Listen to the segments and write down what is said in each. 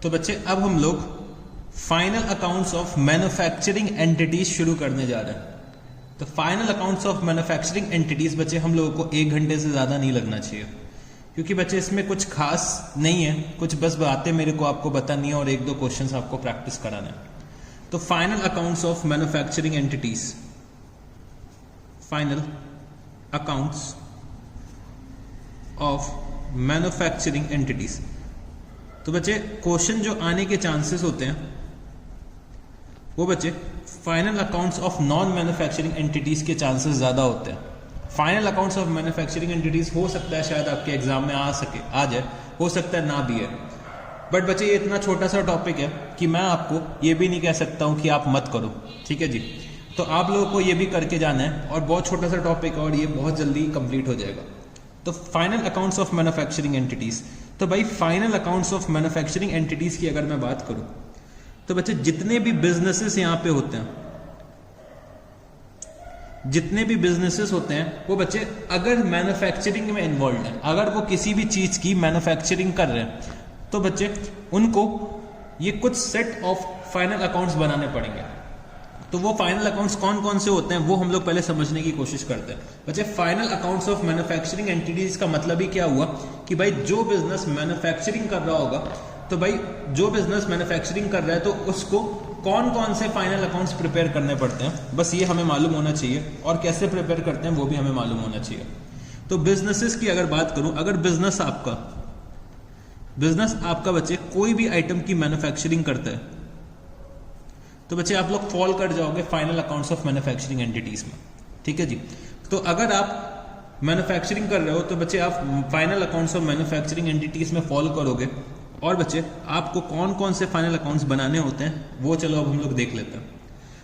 तो बच्चे अब हम लोग final accounts of manufacturing entities शुरू करने जा रहे हैं। तो final accounts of manufacturing entities बच्चे हम लोगों को 1 घंटे से ज्यादा नहीं लगना चाहिए, क्योंकि बच्चे इसमें कुछ खास नहीं है, कुछ बस बातें मेरे को आपको बतानी है और 1-2 क्वेश्चंस आपको प्रैक्टिस कराना है। तो final accounts of manufacturing entities, final accounts of manufacturing entities. तो बच्चे क्वेश्चन जो आने के चांसेस होते हैं वो बच्चे final accounts of non manufacturing entities के चांसेस ज्यादा होते हैं। Final accounts of manufacturing entities हो सकता है शायद आपके एग्जाम में आ जाए, हो सकता है ना भी है, बट बच्चे ये इतना छोटा सा टॉपिक है कि मैं आपको ये भी नहीं कह सकता हूं कि आप मत करो, ठीक है जी। तो आप लोगों को ये भी करके जाना है और बहुत छोटा सा टॉपिक है और ये बहुत जल्दी कंप्लीट हो जाएगा। तो final accounts of manufacturing entities, तो भाई final accounts of manufacturing entities की अगर मैं बात करूं तो बच्चे जितने भी बिजनेसेस यहां पे होते हैं, जितने भी बिजनेसेस होते हैं वो बच्चे अगर मैन्युफैक्चरिंग में इन्वॉल्व हैं, अगर वो किसी भी चीज की मैन्युफैक्चरिंग कर रहे हैं, तो बच्चे उनको ये कुछ सेट ऑफ फाइनल अकाउंट्स बनाने पड़ेंगे। तो वो फाइनल अकाउंट्स कौन कौन से होते हैं वो हम लोग पहले समझने की कोशिश करते हैं। बच्चे final accounts of manufacturing entities का मतलब ही क्या हुआ कि भाई जो बिजनेस मैन्युफैक्चरिंग कर रहा होगा, तो भाई जो बिजनेस मैन्युफैक्चरिंग कर रहा है तो उसको कौन कौन से फाइनल अकाउंट्स प्रिपेयर करने पड़ते हैं, बस ये हमें मालूम होना चाहिए, और कैसे प्रिपेयर करते हैं वो भी हमें मालूम होना चाहिए। तो बिजनेसेस की अगर बात करूं, अगर बिजनेस आपका बच्चे कोई भी आइटम की मैन्युफैक्चरिंग करता है तो बच्चे आप लोग फॉल कर जाओगे final accounts of manufacturing entities में, ठीक है जी। तो अगर आप मैन्युफैक्चरिंग कर रहे हो तो बच्चे आप final accounts of manufacturing entities में फॉल करोगे। और बच्चे आपको कौन कौन से फाइनल अकाउंट्स बनाने होते हैं वो चलो अब हम लोग देख लेते हैं।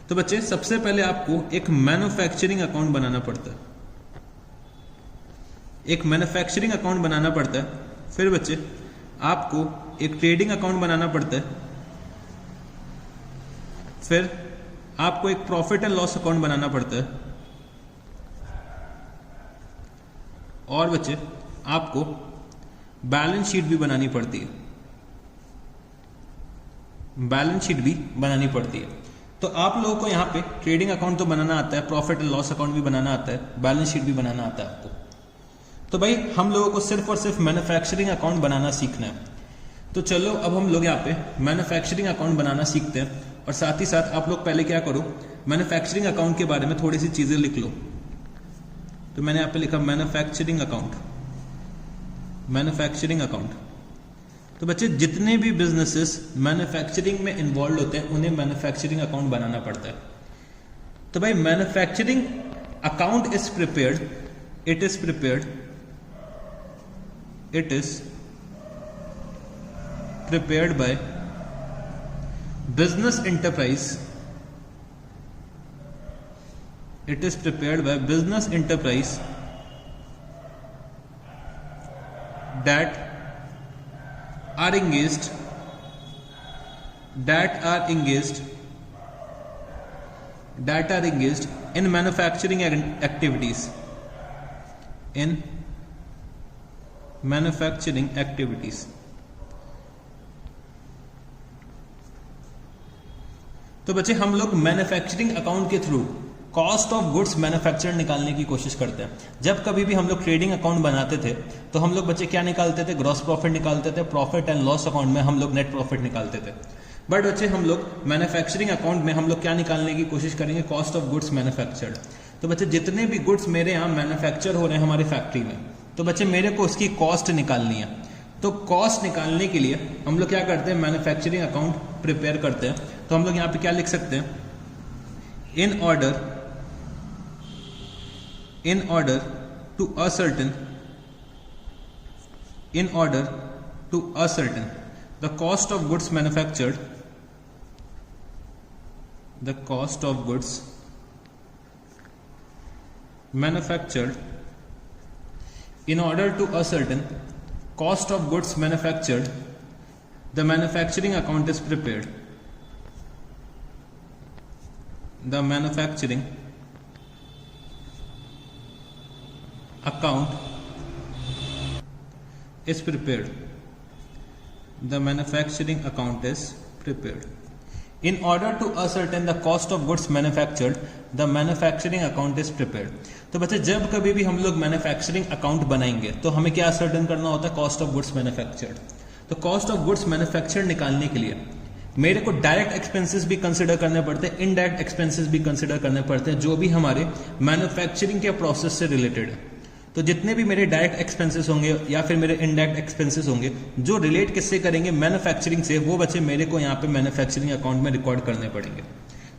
तो बच्चे सबसे पहले आपको एक मैन्युफैक्चरिंग अकाउंट बनाना पड़ता है, एक मैन्युफैक्चरिंग अकाउंट बनाना पड़ता है। फिर बच्चे आपको एक ट्रेडिंग अकाउंट बनाना पड़ता है। फिर आपको एक प्रॉफिट एंड लॉस अकाउंट बनाना पड़ता है। और बच्चे आपको बैलेंस शीट भी बनानी पड़ती है, बैलेंस शीट भी बनानी पड़ती है। तो आप लोगों को यहाँ पे ट्रेडिंग अकाउंट तो बनाना आता है, प्रॉफिट एंड लॉस अकाउंट भी बनाना आता है, बैलेंस शीट भी बनाना आता है आपको। तो भाई हम लोगों को सिर्फ और सिर्फ मैन्युफैक्चरिंग अकाउंट बनाना सीखना है। तो चलो अब हम लोग यहाँ पे मैन्युफैक्चरिंग अकाउंट बनाना सीखते हैं। और साथ ही साथ आप लोग पहले क्या करो, मैन्युफैक्चरिंग अकाउंट के बारे में थोड़ी सी चीजें लिख लो। तो मैंने यहाँ पे लिखा मैन्युफैक्चरिंग अकाउंट, मैन्युफैक्चरिंग अकाउंट। तो बच्चे जितने भी बिजनेसेस मैन्युफैक्चरिंग में इन्वॉल्व होते हैं उन्हें मैन्युफैक्चरिंग अकाउंट बनाना पड़ता है। तो भाई manufacturing account is prepared, it is prepared by business enterprise, it is prepared by business enterprise that are engaged in manufacturing activities, in manufacturing activities। तो बच्चे हम लोग मैन्युफैक्चरिंग अकाउंट के through cost of goods manufacture निकालने की कोशिश करते हैं। जब कभी भी हम लोग ट्रेडिंग अकाउंट बनाते थे तो हम लोग बच्चे क्या निकालते थे, ग्रॉस प्रॉफिट निकालते थे, प्रॉफिट एंड लॉस अकाउंट में हम लोग नेट प्रॉफिट निकालते थे। बट बच्चे हम लोग मैन्युफैक्चरिंग अकाउंट में हम लोग क्या निकालने की कोशिश करेंगे, कॉस्ट ऑफ गुड्स मैन्युफैक्चर्ड। तो बच्चे जितने भी गुड्स मेरे यहाँ मैन्युफैक्चर हो रहे हैं हमारी फैक्ट्री में, तो बच्चे मेरे को उसकी कॉस्ट निकालनी है। तो कॉस्ट निकालने के लिए हम लोग क्या करते हैं, मैन्युफैक्चरिंग अकाउंट प्रिपेयर करते हैं। तो हम लोग यहाँ पे क्या लिख सकते हैं, in order to ascertain the cost of goods manufactured, in order to ascertain cost of goods manufactured, the manufacturing account is prepared. The manufacturing account is prepared the manufacturing account is prepared. In order to ascertain the cost of goods manufactured, the manufacturing account is prepared. तो बच्चे जब कभी भी हम लोग manufacturing account बनाएंगे तो हमें क्या असर्टेन करना होता है, कॉस्ट ऑफ गुड्स मैन्युफैक्चर्ड. तो कॉस्ट ऑफ गुड्स मैन्युफैक्चर्ड निकालने के लिए मेरे को डायरेक्ट एक्सपेंसेस भी कंसिडर करने पड़ते हैं, इनडायरेक्ट एक्सपेंसेस भी कंसिडर करने पड़ते हैं, जो भी हमारे मैन्युफैक्चरिंग के प्रोसेस से रिलेटेड है. तो जितने भी मेरे डायरेक्ट एक्सपेंसेस होंगे या फिर मेरे इनडायरेक्ट एक्सपेंसेस होंगे जो रिलेट किससे करेंगे, मैन्युफैक्चरिंग से, वो बच्चे मेरे को यहाँ पे मैन्युफैक्चरिंग अकाउंट में रिकॉर्ड करने पड़ेंगे.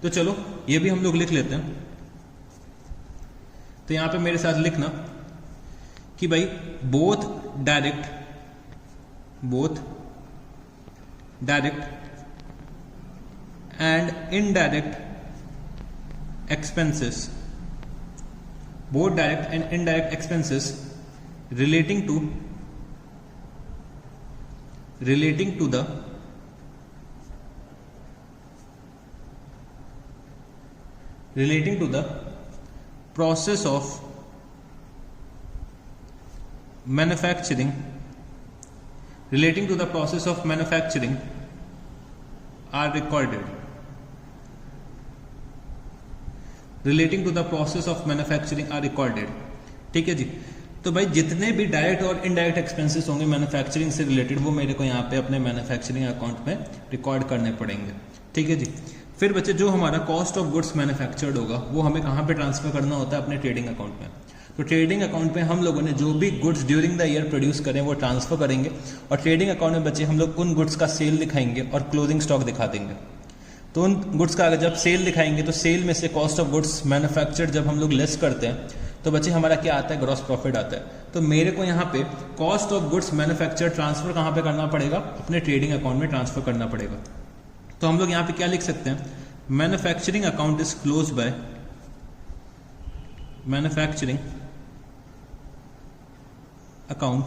तो चलो ये भी हम लोग लिख लेते हैं. तो यहां पे मेरे साथ लिखना कि भाई both direct and indirect expenses, both direct and indirect expenses relating to the process of manufacturing are recorded. ठीक है जी. तो भाई जितने भी डायरेक्ट और इनडायरेक्ट एक्सपेंसेस होंगे मैन्युफैक्चरिंग से रिलेटेड वो मेरे को यहाँ पे अपने मैन्युफैक्चरिंग अकाउंट में रिकॉर्ड करने पड़ेंगे. ठीक है जी. फिर बच्चे जो हमारा कॉस्ट ऑफ गुड्स मैन्युफैक्चर्ड होगा वो हमें कहाँ पे ट्रांसफर करना होता है, अपने ट्रेडिंग अकाउंट में. तो ट्रेडिंग अकाउंट में हम लोगों ने जो भी goods during the year produce करें वो ट्रांसफर करेंगे और ट्रेडिंग अकाउंट में बच्चे हम लोग उन गुड्स का सेल दिखाएंगे और क्लोजिंग स्टॉक दिखा देंगे. तो उन गुड्स का अगर जब सेल दिखाएंगे तो सेल में से कॉस्ट ऑफ गुड्स मैन्युफैक्चर्ड जब हम लोग लेस करते हैं तो बच्चे हमारा क्या आता है, ग्रॉस प्रॉफिट आता है. तो मेरे को यहाँ पे cost of goods manufactured transfer कहाँ पे करना पड़ेगा, अपने ट्रेडिंग अकाउंट में ट्रांसफर करना पड़ेगा. तो हम लोग यहाँ पे क्या लिख सकते हैं, manufacturing account is close bye manufacturing account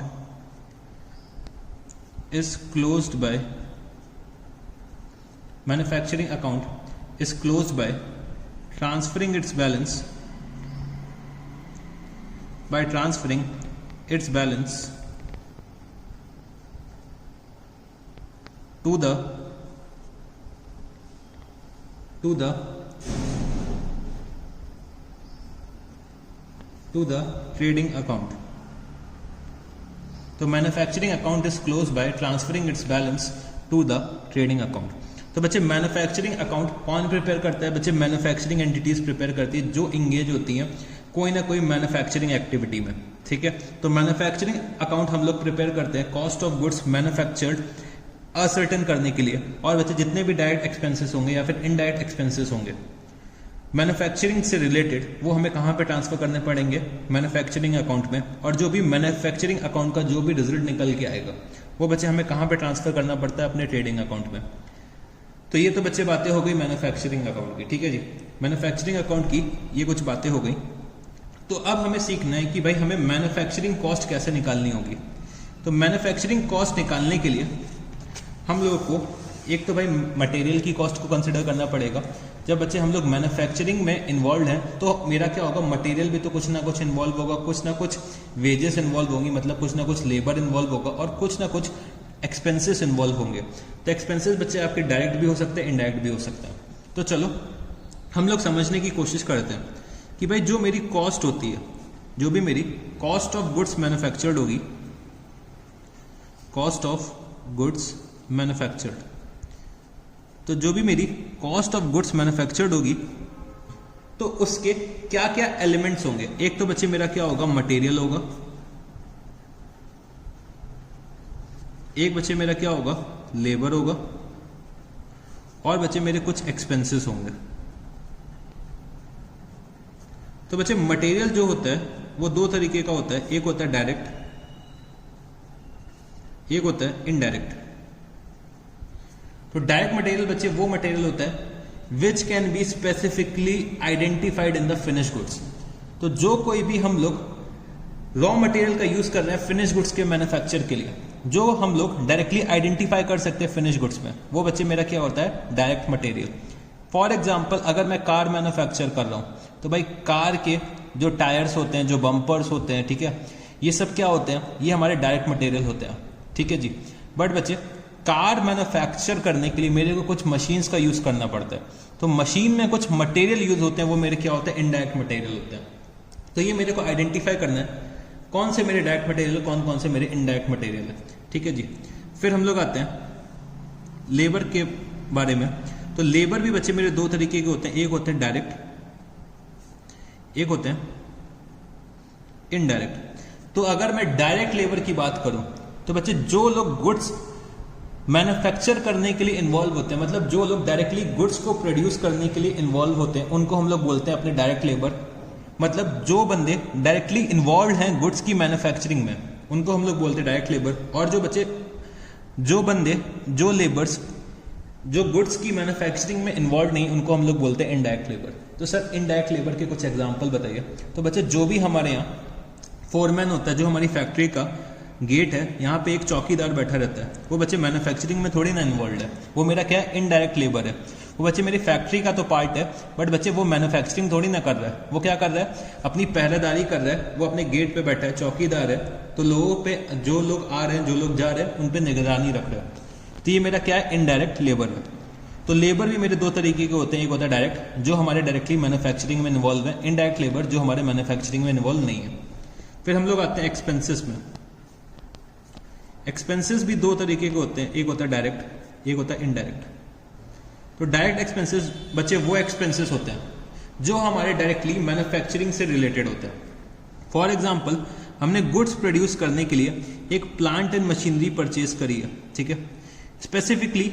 is closed by manufacturing account is closed by transferring its balance to the trading account. तो manufacturing account is close by transferring its balance to the trading account. तो बच्चे manufacturing account कौन prepare करता है, बच्चे manufacturing entities prepare करती है जो इंगेज होती हैं कोई ना कोई मैन्युफैक्चरिंग एक्टिविटी में. ठीक है. तो मैन्युफैक्चरिंग अकाउंट हम लोग प्रिपेयर करते हैं cost of goods manufactured ascertain करने के लिए, और बच्चे जितने भी डायरेक्ट एक्सपेंसेस होंगे या फिर इनडायरेक्ट एक्सपेंसेस होंगे मैन्युफैक्चरिंग से रिलेटेड वो हमें कहाँ पे ट्रांसफर करने पड़ेंगे, मैन्युफैक्चरिंग अकाउंट में. और जो भी मैन्युफैक्चरिंग अकाउंट का जो भी रिजल्ट निकल के आएगा वो बच्चे हमें कहाँ पे ट्रांसफर करना पड़ता है, अपने ट्रेडिंग अकाउंट में. तो ये तो बच्चे बातें हो गई मैन्युफैक्चरिंग अकाउंट की. ठीक है जी. मैन्युफैक्चरिंग अकाउंट की ये कुछ बातें हो गई. तो अब हमें सीखना है कि भाई हमें मैन्युफैक्चरिंग कॉस्ट कैसे निकालनी होगी. तो मैन्युफैक्चरिंग कॉस्ट निकालने के लिए हम लोगों को एक तो भाई मटेरियल की कॉस्ट को कंसिडर करना पड़ेगा. जब बच्चे हम लोग मैन्युफैक्चरिंग में इन्वॉल्व हैं तो मेरा क्या होगा, मटेरियल भी तो कुछ ना कुछ इन्वॉल्व होगा, कुछ ना कुछ वेजेस इन्वॉल्व होंगी, मतलब कुछ ना कुछ लेबर इन्वॉल्व होगा और कुछ ना कुछ एक्सपेंसेस इन्वॉल्व होंगे. तो एक्सपेंसेस बच्चे आपके डायरेक्ट भी हो सकते हैं, इनडायरेक्ट भी हो सकते हैं. तो चलो हम लोग समझने की कोशिश करते हैं कि भाई जो मेरी कॉस्ट होती है, जो भी मेरी कॉस्ट ऑफ गुड्स मैन्युफैक्चर्ड होगी, कॉस्ट ऑफ गुड्स मैन्युफैक्चर्ड, तो जो भी मेरी कॉस्ट ऑफ गुड्स मैन्युफैक्चर्ड होगी तो उसके क्या क्या एलिमेंट्स होंगे. एक तो बच्चे मेरा क्या होगा, मटेरियल होगा. एक बच्चे मेरा क्या होगा, लेबर होगा. और बच्चे मेरे कुछ एक्सपेंसेस होंगे. तो बच्चे मटेरियल जो होता है वो दो तरीके का होता है. एक होता है डायरेक्ट, एक होता है इनडायरेक्ट. तो डायरेक्ट मटेरियल बच्चे वो मटेरियल होता है which can be specifically identified in the finish goods. तो जो कोई भी हम लोग रॉ मटेरियल का यूज कर रहे हैं फिनिश गुड्स के मैन्युफैक्चर के लिए, जो हम लोग डायरेक्टली आइडेंटिफाई कर सकते हैं फिनिश गुड्स में, वो बच्चे मेरा क्या होता है, डायरेक्ट मटेरियल. फॉर एग्जाम्पल अगर मैं कार मैन्युफैक्चर कर रहा हूं तो भाई कार के जो टायर्स होते हैं, जो बम्पर्स होते हैं, ठीक है, ये सब क्या होते हैं, ये हमारे डायरेक्ट मटेरियल होते हैं. ठीक है जी. बट बच्चे कार मैन्युफैक्चर करने के लिए मेरे को कुछ मशीन्स का यूज करना पड़ता है, तो मशीन में कुछ मटेरियल यूज होते हैं, वो मेरे क्या होते हैं, इनडायरेक्ट मटेरियल होते हैं। तो ये मेरे को आइडेंटिफाई करना है कौन से मेरे डायरेक्ट मटेरियल, कौन से मेरे इनडायरेक्ट मटेरियल है। ठीक है जी। फिर हम लोग आते हैं लेबर के बारे में। तो लेबर भी बच्चे मेरे दो तरीके के होते हैं, एक होते हैं डायरेक्ट, एक होते हैं इनडायरेक्ट। तो अगर मैं डायरेक्ट लेबर की बात करूं तो बच्चे जो लोग गुड्स मैन्युफैक्चर करने के लिए इन्वॉल्व होते हैं, मतलब जो लोग डायरेक्टली गुड्स को प्रोड्यूस करने के लिए इन्वॉल्व होते हैं, उनको हम लोग बोलते हैं अपने डायरेक्ट लेबर। मतलब जो बंदे डायरेक्टली इन्वॉल्व हैं गुड्स की मैन्युफैक्चरिंग में, उनको हम लोग बोलते हैं डायरेक्ट लेबर। और जो बच्चे जो बंदे जो लेबर्स जो गुड्स की मैन्युफैक्चरिंग में इन्वॉल्व नहीं, उनको हम लोग बोलते हैं इनडायरेक्ट लेबर। तो सर इनडायरेक्ट लेबर के कुछ एग्जांपल बताइए। तो बच्चे जो भी हमारे यहाँ फोरमैन होता है, जो हमारी फैक्ट्री का गेट है, यहाँ पे एक चौकीदार बैठा रहता है, वो बच्चे मैन्युफैक्चरिंग में थोड़ी ना इन्वॉल्व है, वो मेरा क्या है, इनडायरेक्ट लेबर है। वो बच्चे मेरी फैक्ट्री का तो पार्ट है, बट बच्चे वो मैन्युफैक्चरिंग थोड़ी ना कर रहा है, वो क्या कर रहा है, अपनी पहरेदारी कर रहा है, वो अपने गेट पे बैठा है, चौकीदार है, तो लोगों पे जो लोग आ रहे हैं जो लोग जा रहे हैं उन पे निगरानी रख रहा है। तो ये मेरा क्या है, इनडायरेक्ट लेबर है। तो लेबर भी मेरे दो तरीके के होते हैं, एक होता है डायरेक्ट जो हमारे डायरेक्टली मैन्युफैक्चरिंग में इन्वॉल्व है, इनडायरेक्ट लेबर जो हमारे मैन्युफैक्चरिंग में इन्वॉल्व नहीं है। फिर हम लोग आते हैं एक्सपेंसेस में। एक्सपेंसेस भी दो तरीके के होते हैं, एक होता है डायरेक्ट, एक होता है इनडायरेक्ट। तो डायरेक्ट एक्सपेंसेस बच्चे वो एक्सपेंसेस होते हैं जो हमारे डायरेक्टली मैन्युफैक्चरिंग से रिलेटेड होते हैं। फॉर एग्जाम्पल हमने गुड्स प्रोड्यूस करने के लिए एक प्लांट एंड मशीनरी परचेज करी है, ठीक है, स्पेसिफिकली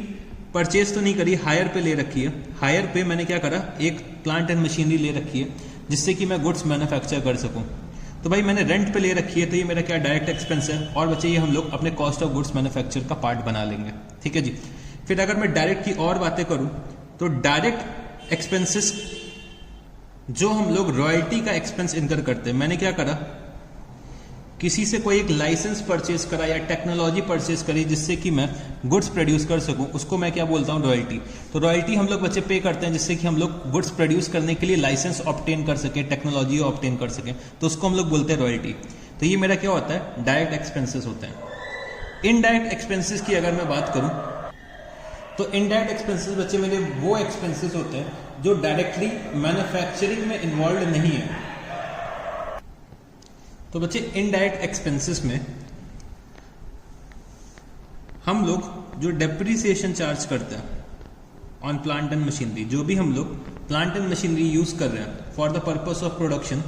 परचेज तो नहीं करी, हायर पे ले रखी है। हायर पे मैंने क्या करा, एक प्लांट एंड मशीनरी ले रखी है जिससे कि मैं गुड्स मैन्युफैक्चर कर सकूं। तो भाई मैंने रेंट पे ले रखी है, तो ये मेरा क्या डायरेक्ट एक्सपेंस है, और बच्चे ये हम लोग अपने कॉस्ट ऑफ गुड्स मैन्युफैक्चर का पार्ट बना लेंगे। ठीक है जी। फिर अगर मैं डायरेक्ट की और बातें करूं तो डायरेक्ट एक्सपेंसेस जो हम लोग रॉयल्टी का एक्सपेंस इनकर करते हैं, मैंने क्या करा, किसी से कोई एक लाइसेंस परचेज करा या टेक्नोलॉजी परचेज करी जिससे कि मैं गुड्स प्रोड्यूस कर सकूं, उसको मैं क्या बोलता हूं, रॉयल्टी। तो रॉयल्टी हम लोग बच्चे पे करते हैं जिससे कि हम लोग गुड्स प्रोड्यूस करने के लिए लाइसेंस ऑब्टेन कर सके, टेक्नोलॉजी ऑब्टेन कर सके, तो उसको हम लोग बोलते हैं रॉयल्टी। तो ये मेरा क्या होता है, डायरेक्ट एक्सपेंसेस होते हैं। इनडायरेक्ट एक्सपेंसेस की अगर मैं बात करूं तो इनडायरेक्ट एक्सपेंसेस बच्चे मेरे वो एक्सपेंसेस होते हैं जो डायरेक्टली मैन्युफैक्चरिंग में इन्वॉल्व नहीं है। तो बच्चे इनडायरेक्ट एक्सपेंसेस में हम लोग जो डेप्रिसिएशन चार्ज करते हैं ऑन प्लांट एंड मशीनरी, जो भी हम लोग प्लांट एंड मशीनरी यूज कर रहे हैं for the purpose of production,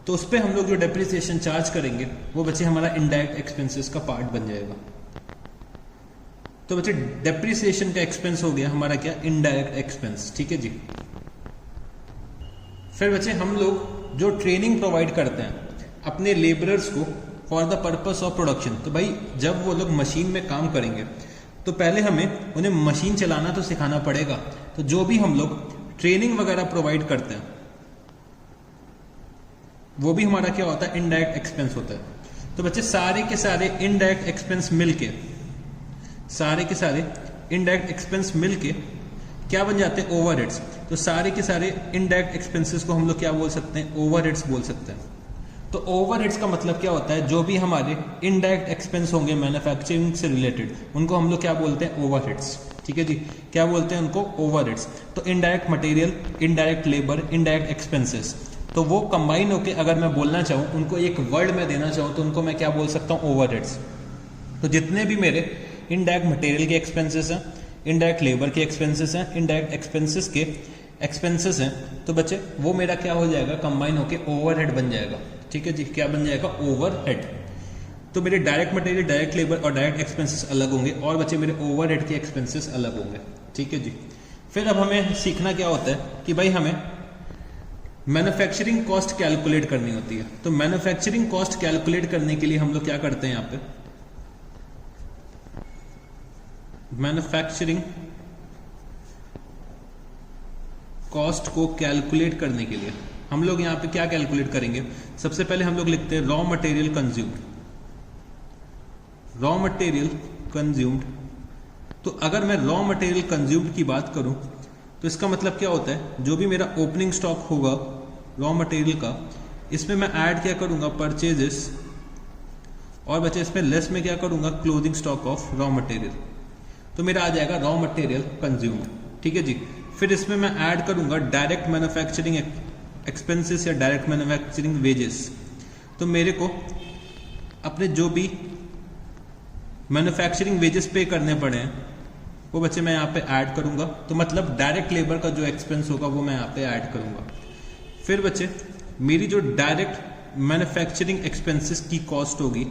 तो उस पर हम लोग जो डेप्रिसिएशन चार्ज करेंगे वो बच्चे हमारा इनडायरेक्ट एक्सपेंसेस का पार्ट बन जाएगा। तो बच्चे डेप्रिसिएशन का एक्सपेंस हो गया हमारा क्या, इनडायरेक्ट एक्सपेंस। ठीक है जी। फिर बच्चे हम लोग जो ट्रेनिंग प्रोवाइड करते हैं अपने लेबरर्स को for the purpose of production, तो भाई जब वो लोग मशीन में काम करेंगे तो पहले हमें उन्हें मशीन चलाना तो सिखाना पड़ेगा। तो जो भी हम लोग ट्रेनिंग वगैरह प्रोवाइड करते हैं वो भी हमारा क्या होता है, इनडायरेक्ट एक्सपेंस होता है। तो बच्चे सारे के सारे इनडायरेक्ट एक्सपेंस मिलके, सारे के सारे इनडायरेक्ट एक्सपेंस मिलके क्या बन जाते हैं, ओवरहेड्स। तो सारे के सारे इनडायरेक्ट एक्सपेंसेस को हम लोग क्या बोल सकते हैं, ओवरहेड्स बोल सकते हैं। तो ओवरहेड्स का मतलब क्या होता है, जो भी हमारे इनडायरेक्ट एक्सपेंस होंगे मैन्युफैक्चरिंग से रिलेटेड, उनको हम लोग क्या बोलते हैं, ओवरहेड्स। ठीक है जी, क्या बोलते हैं उनको, ओवरहेड्स। तो indirect material, indirect labour, indirect expenses, तो वो कंबाइन होके अगर मैं बोलना चाहूँ, उनको एक वर्ड में देना चाहूँ, तो उनको मैं क्या बोल सकता हूँ, ओवरहेड्स। तो जितने भी मेरे इनडायरेक्ट मटेरियल के एक्सपेंसेस हैं, इनडायरेक्ट लेबर के एक्सपेंसेस हैं, इनडायरेक्ट एक्सपेंसेस के एक्सपेंसेस हैं, तो बच्चे वो मेरा क्या हो जाएगा, कंबाइन होके ओवरहेड बन जाएगा। ठीक है जी, क्या बन जाएगा, ओवरहेड। तो मेरे डायरेक्ट मटेरियल, डायरेक्ट लेबर और डायरेक्ट एक्सपेंसेस अलग होंगे, और बच्चे मेरे ओवरहेड के एक्सपेंसेस अलग होंगे। ठीक है जी। फिर अब हमें सीखना क्या होता है कि भाई हमें मैन्युफैक्चरिंग कॉस्ट कैलकुलेट करनी होती है। तो मैन्युफैक्चरिंग कॉस्ट कैलकुलेट करने के लिए हम लोग क्या करते हैं, यहाँ पे मैन्युफैक्चरिंग कॉस्ट को कैलकुलेट करने के लिए हम लोग यहाँ पे क्या कैलकुलेट करेंगे, सबसे पहले हम लोग लिखते हैं raw material consumed. Raw material consumed, तो अगर मैं रॉ मटेरियल कंज्यूम्ड की बात करूं तो इसका मतलब क्या होता है, जो भी मेरा ओपनिंग स्टॉक होगा रॉ मटेरियल का, इसमें मैं ऐड क्या करूंगा, परचेजेस, और बच्चे इसमें लेस में क्या करूंगा, closing stock of raw material. तो मेरा आ जाएगा रॉ मटेरियल कंज्यूम्ड। ठीक है जी। फिर इसमें मैं ऐड करूंगा डायरेक्ट मैन्युफैक्चरिंग एक्सपेंसेस या डायरेक्ट मैन्युफैक्चरिंग वेजेस। तो मेरे को अपने जो भी मैन्युफैक्चरिंग वेजेस पे करने पड़े हैं वो बच्चे मैं यहाँ पे ऐड करूंगा। तो मतलब डायरेक्ट लेबर का जो एक्सपेंस होगा वो मैं यहाँ पे ऐड करूंगा। फिर बच्चे मेरी जो डायरेक्ट मैन्युफैक्चरिंग एक्सपेंसेस की कॉस्ट होगी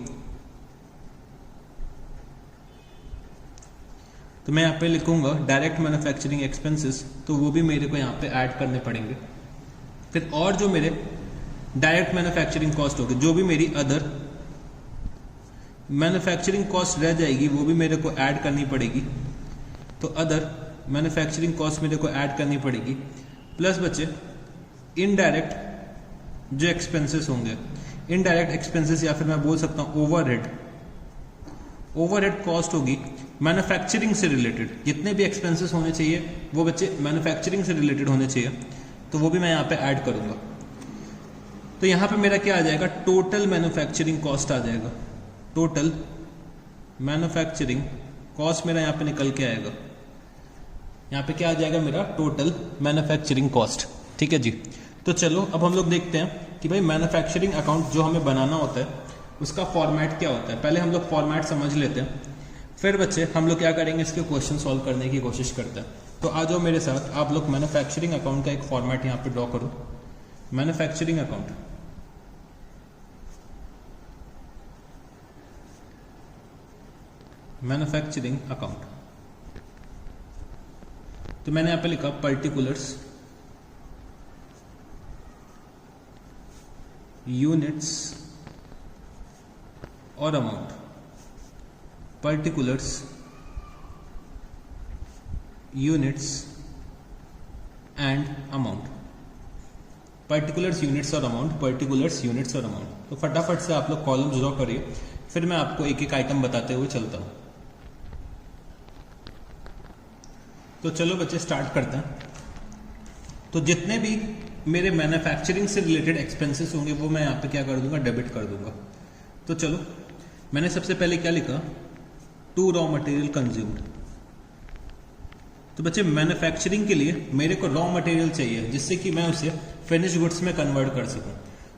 तो मैं यहाँ पे लिखूंगा डायरेक्ट मैन्युफैक्चरिंग एक्सपेंसेस, तो वो भी मेरे को यहाँ पे ऐड करने पड़ेंगे। फिर और जो मेरे डायरेक्ट मैन्युफैक्चरिंग कॉस्ट होगी, जो भी मेरी अदर मैन्युफैक्चरिंग कॉस्ट रह जाएगी वो भी मेरे को ऐड करनी पड़ेगी। तो अदर मैन्युफैक्चरिंग कॉस्ट मेरे को ऐड करनी पड़ेगी। प्लस बच्चे इनडायरेक्ट जो एक्सपेंसेस होंगे, इनडायरेक्ट एक्सपेंसेस या फिर मैं बोल सकता हूँ ओवरहेड कॉस्ट होगी मैन्युफैक्चरिंग से रिलेटेड। जितने भी एक्सपेंसेस होने चाहिए वो बच्चे मैन्युफैक्चरिंग से रिलेटेड होने चाहिए, तो वो भी मैं यहाँ पे ऐड करूंगा। तो यहाँ पे मेरा क्या आ जाएगा, टोटल मैन्युफैक्चरिंग कॉस्ट आ जाएगा। टोटल मैन्युफैक्चरिंग कॉस्ट मेरा यहाँ पे निकल के आएगा। यहाँ पे क्या आ जाएगा मेरा, टोटल मैन्युफैक्चरिंग कॉस्ट। ठीक है जी। तो चलो अब हम लोग देखते हैं कि भाई मैन्युफैक्चरिंग अकाउंट जो हमें बनाना होता है उसका फॉर्मेट क्या होता है। पहले हम लोग फॉर्मेट समझ लेते हैं, फिर बच्चे हम लोग क्या करेंगे, इसके क्वेश्चन सॉल्व करने की कोशिश करते हैं। तो आ जाओ मेरे साथ, आप लोग मैन्युफैक्चरिंग अकाउंट का एक फॉर्मेट यहाँ पे ड्रॉ करो। मैन्युफैक्चरिंग अकाउंट, मैन्युफैक्चरिंग अकाउंट, तो मैंने यहाँ पे लिखा पर्टिकुलर्स, यूनिट्स और amount. Particulars, units and amount. Particulars, units और अमाउंट, पर्टिकुलर्स, यूनिट्स और अमाउंट। तो फटाफट से आप लोग कॉलम्स ड्रॉ करिए, फिर मैं आपको एक एक आइटम बताते हुए चलता हूं। तो चलो बच्चे स्टार्ट करते हैं। तो जितने भी मेरे मैन्युफैक्चरिंग से रिलेटेड एक्सपेंसेस होंगे वो मैं यहाँ पे क्या कर दूंगा, डेबिट कर दूंगा। तो चलो मैंने सबसे पहले क्या लिखा, टू रॉ मटेरियल कंज्यूम्ड। तो बच्चे मैन्युफैक्चरिंग के लिए मेरे को रॉ मटेरियल चाहिए जिससे कि मैं उसे फिनिश गुड्स में कन्वर्ट कर सकूं।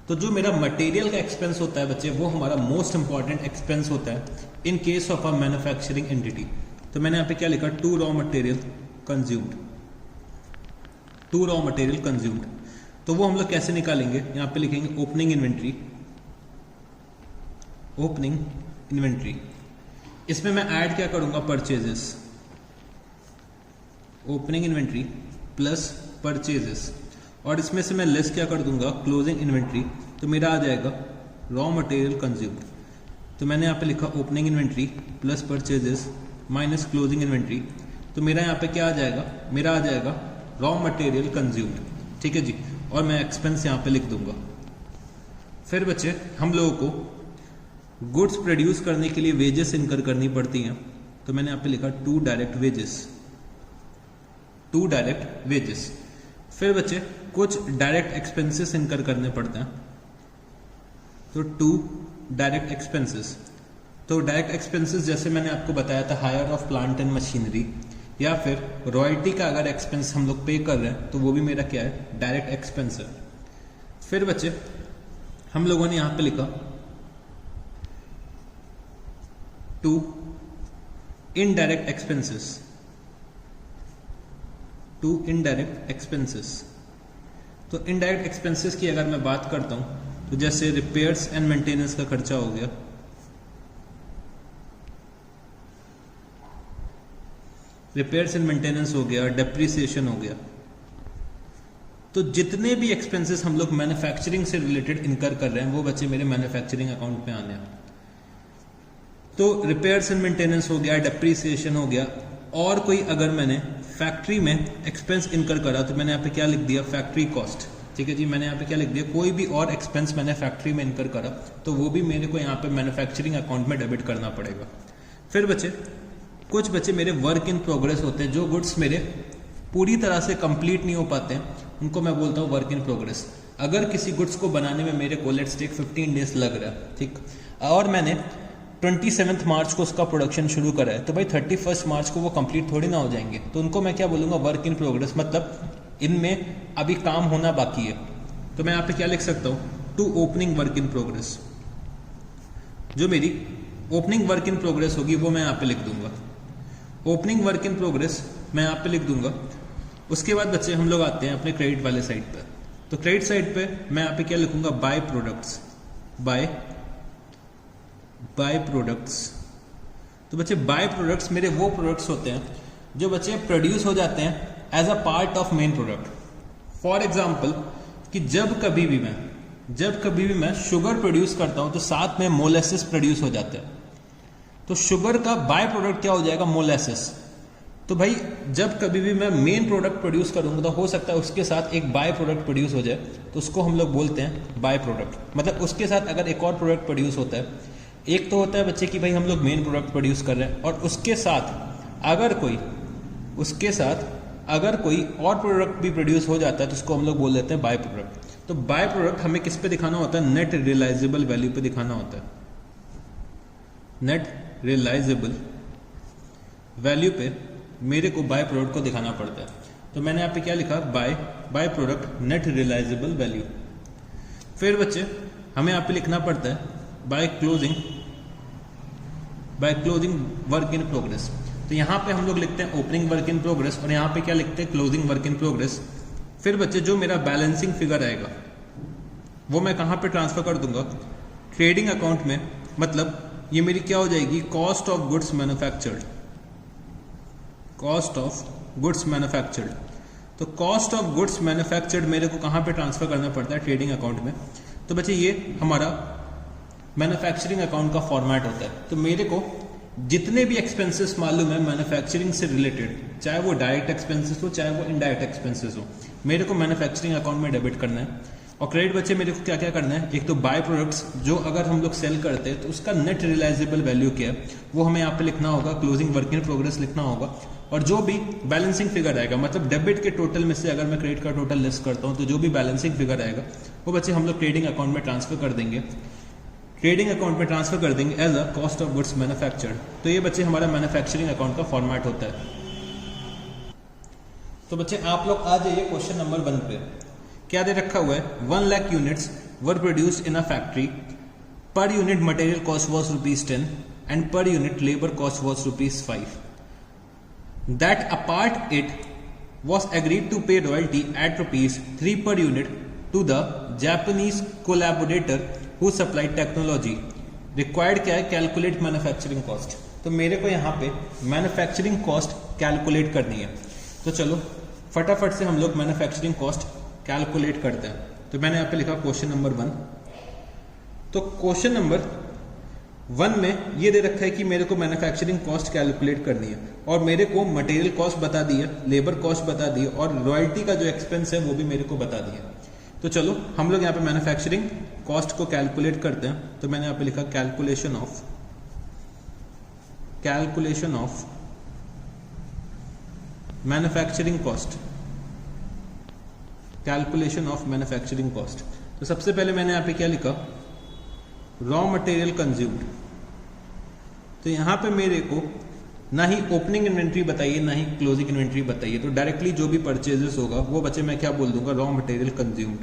तो जो मेरा मटेरियल का एक्सपेंस होता है बच्चे, वो हमारा मोस्ट इंपॉर्टेंट एक्सपेंस होता है in case of a manufacturing entity. तो मैंने यहाँ पे क्या लिखा, to raw material consumed, to raw material consumed. तो वो हम लोग कैसे निकालेंगे, यहाँ पे लिखेंगे ओपनिंग इन्वेंट्री, ओपनिंग इन्वेंट्री। इसमें मैं ऐड क्या करूंगा, purchases, opening inventory plus purchases, और इसमें से मैं लेस क्या कर दूंगा, क्लोजिंग इन्वेंट्री। तो मेरा आ जाएगा रॉ मटेरियल कंज्यूम्ड। तो मैंने यहाँ पे लिखा opening inventory plus purchases minus closing inventory. तो मेरा यहाँ पे क्या आ जाएगा, मेरा आ जाएगा रॉ मटेरियल कंज्यूम्ड। ठीक है जी। और मैं एक्सपेंस यहाँ पे लिख दूंगा। फिर बच्चे हम लोगों को गुड्स प्रोड्यूस करने के लिए वेजेस इनकर करनी पड़ती हैं। तो मैंने यहाँ पे लिखा to direct wages, to direct wages. फिर बच्चे कुछ डायरेक्ट एक्सपेंसेस इनकर करने पड़ते हैं। तो टू डायरेक्ट एक्सपेंसेस, तो डायरेक्ट एक्सपेंसेस जैसे मैंने आपको बताया था, hire of plant and machinery, या फिर रॉयल्टी का अगर एक्सपेंस हम लोग पे कर रहे हैं तो वो भी मेरा क्या है, डायरेक्ट एक्सपेंस है। फिर बच्चे हम लोगों ने यहां पे लिखा to indirect expenses, to indirect expenses. तो इनडायरेक्ट एक्सपेंसेस की अगर मैं बात करता हूं तो जैसे रिपेयर्स एंड मेंटेनेंस का खर्चा हो गया, रिपेयर्स एंड मेंटेनेंस हो गया, डेप्रिसिएशन हो गया। तो जितने भी एक्सपेंसेस हम लोग मैन्युफैक्चरिंग से रिलेटेड इनकर कर रहे हैं वो बच्चे मेरे मैन्युफैक्चरिंग अकाउंट में आने हैं। तो रिपेयर्स एंड मेंटेनेंस हो गया, डेप्रिसिएशन हो गया, और कोई अगर मैंने फैक्ट्री में एक्सपेंस इनकर करा तो मैंने यहाँ पे क्या लिख दिया, फैक्ट्री कॉस्ट। ठीक है जी। मैंने यहाँ पे क्या लिख दिया, कोई भी और एक्सपेंस मैंने फैक्ट्री में इनकर करा तो वो भी मेरे को यहाँ पे मैन्युफैक्चरिंग अकाउंट में डेबिट करना पड़ेगा। फिर बच्चे कुछ बच्चे मेरे वर्क इन प्रोग्रेस होते हैं, जो गुड्स मेरे पूरी तरह से कंप्लीट नहीं हो पाते हैं उनको मैं बोलता हूँ वर्क इन प्रोग्रेस। अगर किसी गुड्स को बनाने में मेरे को लेट्स टेक 15 डेज लग रहा है, ठीक, और मैंने 27 मार्च को उसका प्रोडक्शन शुरू करा है, तो भाई 31 मार्च को वो कंप्लीट थोड़ी ना हो जाएंगे, तो उनको मैं क्या बोलूँगा, वर्क इन प्रोग्रेस, मतलब इनमें अभी काम होना बाकी है। तो मैं यहाँ पे क्या लिख सकता हूँ, to opening work in progress. जो मेरी ओपनिंग वर्क इन प्रोग्रेस होगी वो मैं यहाँ पे लिख दूंगा, ओपनिंग वर्क इन प्रोग्रेस मैं यहाँ पे लिख दूंगा। उसके बाद बच्चे हम लोग आते हैं अपने क्रेडिट वाले साइड पे। तो क्रेडिट साइड पे मैं यहाँ पे क्या लिखूंगा, बाय प्रोडक्ट्स, बाय प्रोडक्ट्स। तो बच्चे बाय प्रोडक्ट्स मेरे वो प्रोडक्ट्स होते हैं जो बच्चे प्रोड्यूस हो जाते हैं as a part of main product. For example कि जब कभी भी मैं शुगर प्रोड्यूस करता हूं तो साथ में मोलेसिस प्रोड्यूस हो जाता है, तो शुगर का बाय प्रोडक्ट क्या हो जाएगा, मोलेसिस। तो भाई जब कभी भी मैं मेन प्रोडक्ट प्रोड्यूस करूंगा तो हो सकता है उसके साथ एक बाय प्रोडक्ट प्रोड्यूस हो जाए, तो उसको हम लोग बोलते हैं बाय प्रोडक्ट। मतलब उसके साथ अगर एक और प्रोडक्ट प्रोड्यूस होता है, एक तो होता है बच्चे कि भाई हम लोग मेन प्रोडक्ट प्रोड्यूस कर रहे हैं और उसके साथ अगर कोई और प्रोडक्ट भी प्रोड्यूस हो जाता है तो उसको हम लोग बोल देते हैं बाय प्रोडक्ट। तो बाय प्रोडक्ट हमें किस पे दिखाना होता है, नेट रियलाइजेबल वैल्यू पे दिखाना होता है। नेट रियलाइजेबल वैल्यू पे मेरे को बाय प्रोडक्ट को दिखाना पड़ता है। तो मैंने यहाँ पे क्या लिखा, by product net realisable value. फिर बच्चे हमें यहाँ पे लिखना पड़ता है by closing work in progress. तो यहाँ पे हम लोग लिखते हैं ओपनिंग वर्क इन प्रोग्रेस और यहाँ पे क्या लिखते हैं, क्लोजिंग वर्क इन प्रोग्रेस। फिर बच्चे जो मेरा बैलेंसिंग फिगर आएगा वो मैं कहाँ पे ट्रांसफर कर दूंगा, ट्रेडिंग अकाउंट में। मतलब ये मेरी क्या हो जाएगी, cost of goods manufactured, cost of goods manufactured. तो कॉस्ट ऑफ गुड्स मैन्युफैक्चर्ड मेरे को कहाँ पे ट्रांसफर करना पड़ता है, ट्रेडिंग अकाउंट में। तो बच्चे ये हमारा मैन्युफैक्चरिंग अकाउंट का फॉर्मेट होता है। तो मेरे को जितने भी एक्सपेंसेस मालूम है मैन्युफैक्चरिंग से रिलेटेड, चाहे वो डायरेक्ट एक्सपेंसेस हो चाहे वो इनडायरेक्ट एक्सपेंसेस हो, मेरे को मैन्युफैक्चरिंग अकाउंट में डेबिट करना है। और क्रेडिट बच्चे मेरे को क्या क्या करना है, एक तो बाय प्रोडक्ट्स जो अगर हम लोग सेल करते हैं तो उसका नेट रियलाइजेबल वैल्यू क्या है वो हमें यहाँ पे लिखना होगा, क्लोजिंग वर्क इन प्रोग्रेस लिखना होगा। और जो भी बैलेंसिंग फिगर आएगा, मतलब डेबिट के टोटल में से अगर मैं क्रेडिट का टोटल लेस करता हूँ तो जो भी बैलेंसिंग फिगर आएगा वो बच्चे हम लोग ट्रेडिंग अकाउंट में ट्रांसफर कर देंगे, ट्रेडिंग अकाउंट में ट्रांसफर कर देंगे as a cost of goods manufactured. तो ये बच्चे हमारा मैन्युफैक्चरिंग अकाउंट का फॉर्मेट होता है। तो बच्चे आप लोग आ जाइए क्वेश्चन नंबर 1 पे। क्या दे रखा हुआ है, 1 lakh units were produced in a factory, per unit material cost was ₹10 and per unit labour cost was ₹5। That apart it was agreed to pay royalty at ₹3 per unit to the Japanese collaborator who supplied technology required। क्या है, calculate manufacturing cost. तो मेरे को यहाँ पे manufacturing cost calculate करनी है। तो चलो फटाफट से हम लोग मैन्युफैक्चरिंग कॉस्ट कैलकुलेट करते हैं। तो मैंने यहाँ पे लिखा क्वेश्चन नंबर 1। तो क्वेश्चन नंबर 1 में ये दे रखा है कि मेरे को मैन्युफैक्चरिंग कॉस्ट कैलकुलेट करनी है और मेरे को मटेरियल कॉस्ट बता दी है, लेबर कॉस्ट बता दी है और रॉयल्टी का जो एक्सपेंस है वो भी मेरे को बता दिया। तो चलो हम लोग यहाँ पे मैन्युफैक्चरिंग कॉस्ट को कैलकुलेट करते हैं। तो मैंने यहाँ पे लिखा calculation of manufacturing cost, calculation of manufacturing cost. तो सबसे पहले मैंने यहाँ पे क्या लिखा, रॉ मटेरियल कंज्यूम्ड। तो यहाँ पे मेरे को ना ही ओपनिंग इन्वेंट्री बताइए ना ही क्लोजिंग इन्वेंट्री बताइए, तो डायरेक्टली जो भी परचेजेस होगा वो बच्चे मैं क्या बोल दूंगा, रॉ मटेरियल कंज्यूम्ड।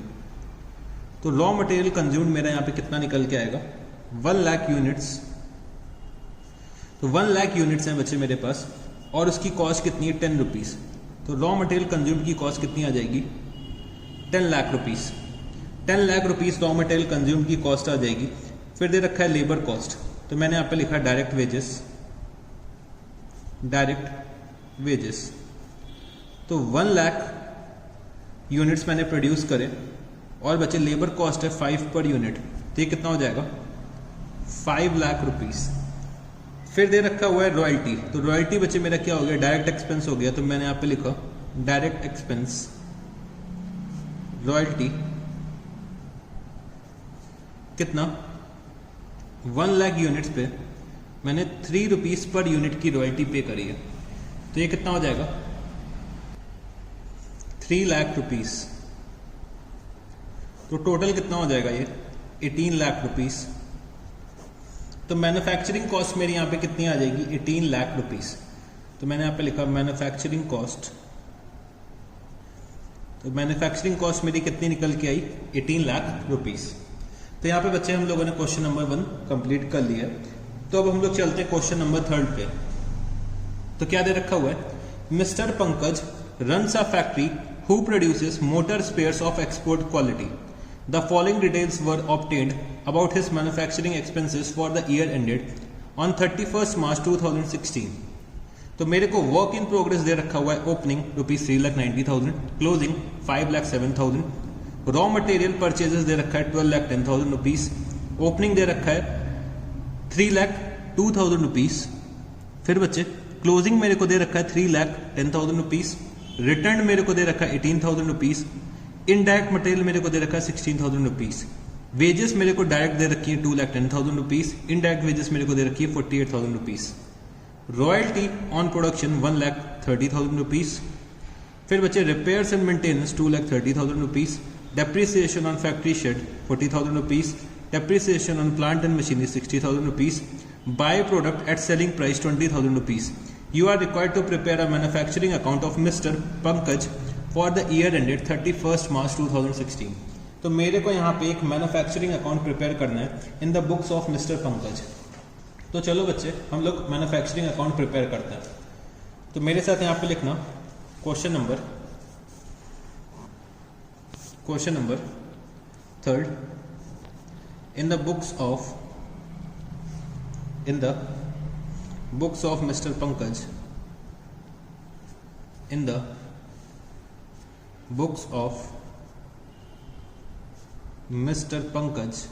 तो रॉ मटेरियल कंज्यूम्ड मेरा यहाँ पे कितना निकल के आएगा, 1 लाख यूनिट्स। तो 1 लाख यूनिट्स हैं बच्चे मेरे पास और उसकी कॉस्ट कितनी है, 10 रुपीज। तो रॉ मटेरियल कंज्यूम्ड की कॉस्ट कितनी आ जाएगी, 10 lakh rupees. 10 lakh rupees raw material consumed की कॉस्ट आ जाएगी। फिर दे रखा है लेबर कॉस्ट। तो मैंने यहाँ पे लिखा डायरेक्ट वेजेस। तो 1 लाख यूनिट्स मैंने प्रोड्यूस करे और बचे लेबर कॉस्ट है 5 पर यूनिट। तो ये कितना हो जाएगा, 5 लाख रुपीज। फिर दे रखा हुआ है रॉयल्टी। तो रॉयल्टी बच्चे मेरा क्या हो गया, डायरेक्ट एक्सपेंस हो गया। तो मैंने यहाँ पे लिखा डायरेक्ट एक्सपेंस रॉयल्टी कितना, 1 लाख यूनिट्स पे मैंने 3 रुपीज पर यूनिट की रॉयल्टी पे करी है। तो ये कितना हो जाएगा, 3 लाख रुपीज। तो टोटल कितना हो जाएगा ये, 18 लाख रुपीज। तो तो मैन्युफैक्चरिंग कॉस्ट मेरी यहाँ पे कितनी आ जाएगी 18 लाख रुपीस। तो मैंने यहाँ पे लिखा मैन्युफैक्चरिंग कॉस्ट, तो मैन्युफैक्चरिंग कॉस्ट मेरी कितनी निकल के आई 18 लाख रुपीस। तो यहाँ पे बच्चे हम लोगों ने क्वेश्चन नंबर 1 कंप्लीट कर लिया। तो अब हम लोग चलते हैं क्वेश्चन नंबर 3 पे। तो क्या दे रखा हुआ है, mister Pankaj runs a factory who produces motor spares of export quality. The following details were obtained about his manufacturing expenses for the year ended on 31 March 2016। तो मेरे को वर्क इन प्रोग्रेस दे रखा हुआ है opening ₹3,90,000, closing ₹5,07,000, raw material purchases दे रखा है ₹12,10,000, opening दे रखा है ₹3,02,000। फिर बच्चे क्लोजिंग मेरे को दे रखा है ₹3,10,000, रिटर्न मेरे को दे रखा है ₹18,000, इनडायरेक्ट मटेरियल मेरे को दे रखा है ₹16,000, वेजेस मेरे को डायरेक्ट दे रखी है ₹2,10,000, इनडायरेक्ट वेजेस मेरे को दे रखी है ₹48,000, रॉयल्टी ऑन प्रोडक्शन ₹1,30,000। फिर बच्चे repairs and maintenance ₹2,30,000, depreciation on factory shed ₹40,000, depreciation on plant and machinery ₹60,000, by product at selling price ₹20,000। You are required to prepare a manufacturing account of mister Pankaj for the year ended 31 March 2016। तो मेरे को यहाँ पे एक manufacturing account prepare करना है in the books of mister Pankaj. तो चलो बच्चे हम लोग मैन्युफैक्चरिंग अकाउंट प्रिपेयर करते हैं। तो मेरे साथ यहाँ पे लिखना question number 3 in the books of mister Pankaj, in the books of mister Pankaj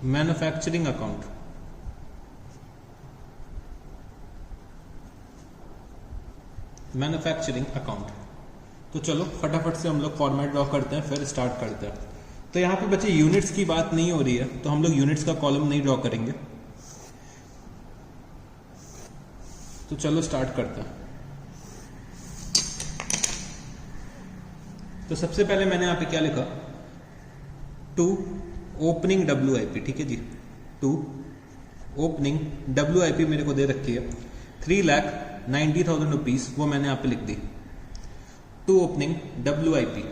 manufacturing account. तो चलो फटाफट से हम लोग फॉर्मेट ड्रॉ करते हैं, फिर स्टार्ट करते हैं। तो यहाँ पे बच्चे यूनिट्स की बात नहीं हो रही है, तो हम लोग यूनिट्स का कॉलम नहीं ड्रॉ करेंगे। तो चलो स्टार्ट करते हैं। तो सबसे पहले मैंने यहाँ पे क्या लिखा, टू ओपनिंग WIP, ठीक है जी। टू ओपनिंग WIP मेरे को दे रखी है ₹3,90,000, वो मैंने यहाँ पे लिख दी। To opening WIP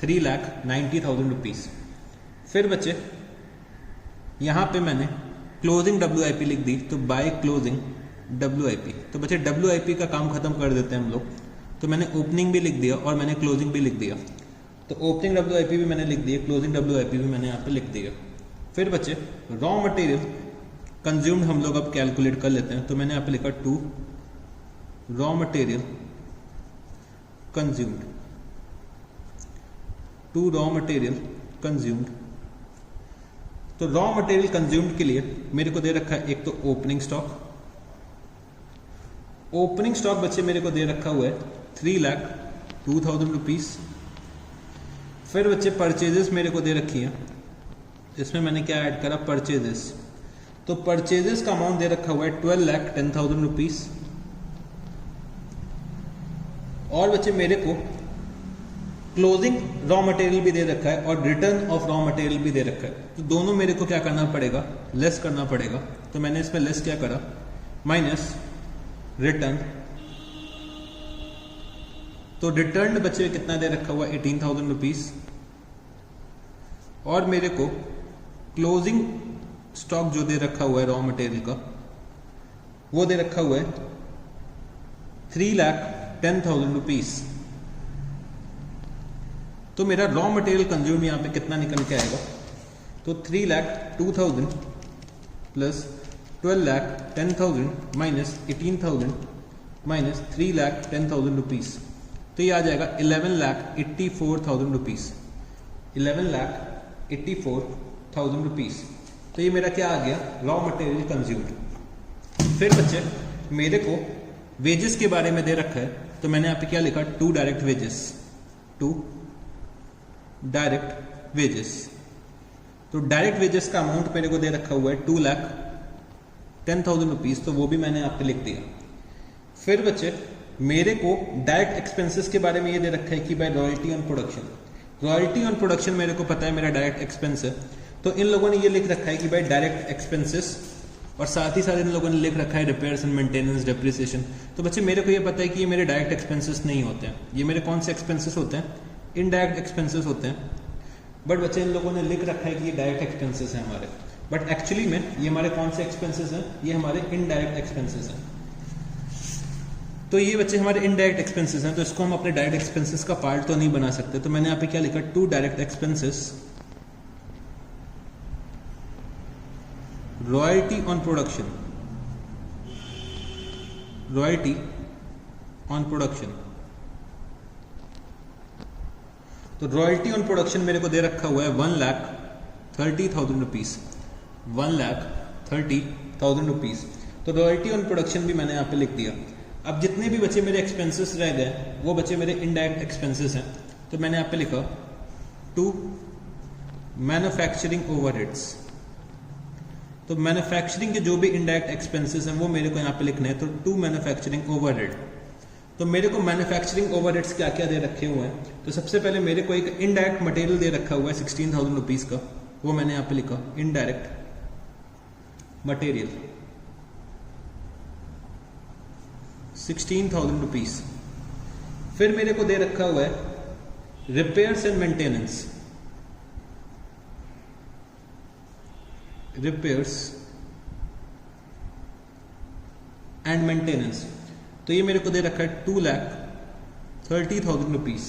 ₹3,90,000। फिर बच्चे यहाँ पे मैंने क्लोजिंग WIP लिख दी, तो बाय क्लोजिंग WIP। तो बच्चे WIP का काम खत्म कर देते हैं हम लोग। तो मैंने ओपनिंग भी लिख दिया और मैंने क्लोजिंग भी लिख दिया। तो ओपनिंग WIP भी मैंने लिख दिया, क्लोजिंग WIP भी मैंने यहाँ पे लिख दिया। फिर बच्चे रॉ मटेरियल कंज्यूम्ड हम लोग अब कैलकुलेट कर लेते हैं। तो मैंने यहाँ पे लिखा to raw material consumed, to raw material consumed. तो रॉ मटेरियल कंज्यूम्ड के लिए मेरे को दे रखा है एक तो ओपनिंग स्टॉक। ओपनिंग स्टॉक बच्चे मेरे को दे रखा हुआ है ₹3,02,000। फिर बच्चे परचेजेस मेरे को दे रखी है, इसमें मैंने क्या ऐड करा, परचेजेस। तो परचेजेस का अमाउंट दे रखा हुआ है ₹12,10,000। और बच्चे मेरे को क्लोजिंग रॉ मटेरियल भी दे रखा है और रिटर्न ऑफ रॉ मटेरियल भी दे रखा है। तो दोनों मेरे को क्या करना पड़ेगा, लेस करना पड़ेगा। तो मैंने इसमें लेस क्या करा, माइनस रिटर्न। तो रिटर्न बच्चे कितना दे रखा हुआ, ₹18,000। और मेरे को क्लोजिंग स्टॉक जो दे रखा हुआ है रॉ मटेरियल का, वो दे रखा हुआ है ₹3,10,000। तो मेरा रॉ मटेरियल कंज्यूम यहाँ पे कितना निकल के आएगा, तो 3,02,000 प्लस 12,10,000 माइनस 18,000 माइनस 3,10,000 तो ये आ जाएगा 11,84,000 11,84,000 तो ये मेरा क्या आ गया, रॉ मटेरियल कंज्यूम्ड। फिर बच्चे मेरे को वेजेस के बारे में दे रखा है, तो मैंने यहाँ पे क्या लिखा, to direct wages, to direct wages. तो डायरेक्ट वेजेस का अमाउंट मेरे को दे रखा हुआ है 2,10,000 तो वो भी मैंने यहाँ पे लिख दिया। फिर बच्चे मेरे को डायरेक्ट एक्सपेंसेस के बारे में ये दे रखा है कि by royalty on production. Royalty on production मेरे को पता है मेरा डायरेक्ट एक्सपेंस है, तो तो इन लोगों ने ये लिख रखा है कि भाई डायरेक्ट एक्सपेंसेस, और साथ ही साथ इन लोगों ने लिख रखा है रिपेयर्स एंड मेंटेनेंस, डेप्रिसिएशन। तो बच्चे मेरे को ये पता है कि ये मेरे डायरेक्ट एक्सपेंसेस नहीं होते हैं, ये मेरे कौन से एक्सपेंसेस होते हैं, इनडायरेक्ट एक्सपेंसेस होते हैं। बट बच्चे इन लोगों ने लिख रखा है कि ये डायरेक्ट एक्सपेंसेस हैं हमारे, बट एक्चुअली में ये हमारे कौन से एक्सपेंसेस हैं, ये हमारे इनडायरेक्ट एक्सपेंसेस हैं। तो ये बच्चे हमारे इनडायरेक्ट एक्सपेंसेस हैं, तो इसको हम अपने डायरेक्ट एक्सपेंसेस का पार्ट तो नहीं बना सकते। तो मैंने यहाँ पे क्या लिखा, to direct expenses, royalty on production, royalty on production. तो रॉयल्टी ऑन प्रोडक्शन मेरे को दे रखा हुआ है 1,30,000 रुपीज, 1,30,000 रुपीज। तो रॉयल्टी ऑन प्रोडक्शन भी मैंने यहाँ पे लिख दिया। अब जितने भी बचे मेरे एक्सपेंसेस रह गए वो बचे मेरे इनडायरेक्ट एक्सपेंसेस हैं। तो मैंने यहाँ पे लिखा टू मैन्युफैक्चरिंग ओवरहेड्स। तो मैन्युफैक्चरिंग के जो भी इनडायरेक्ट एक्सपेंसेस हैं वो मेरे को यहाँ पे लिखने हैं। तो टू मैन्युफैक्चरिंग ओवरहेड। तो मेरे को मैन्युफैक्चरिंग ओवरहेड्स क्या क्या दे रखे हुए हैं, तो सबसे पहले मेरे को एक इनडायरेक्ट मटेरियल दे रखा हुआ है 16,000 रुपीज का, वो मैंने यहाँ पे लिखा इनडायरेक्ट मटेरियल 16,000 रुपीज। फिर मेरे को दे रखा हुआ है repairs and maintenance, repairs and maintenance. तो ये मेरे को दे रखा है 2,30,000 रुपीज।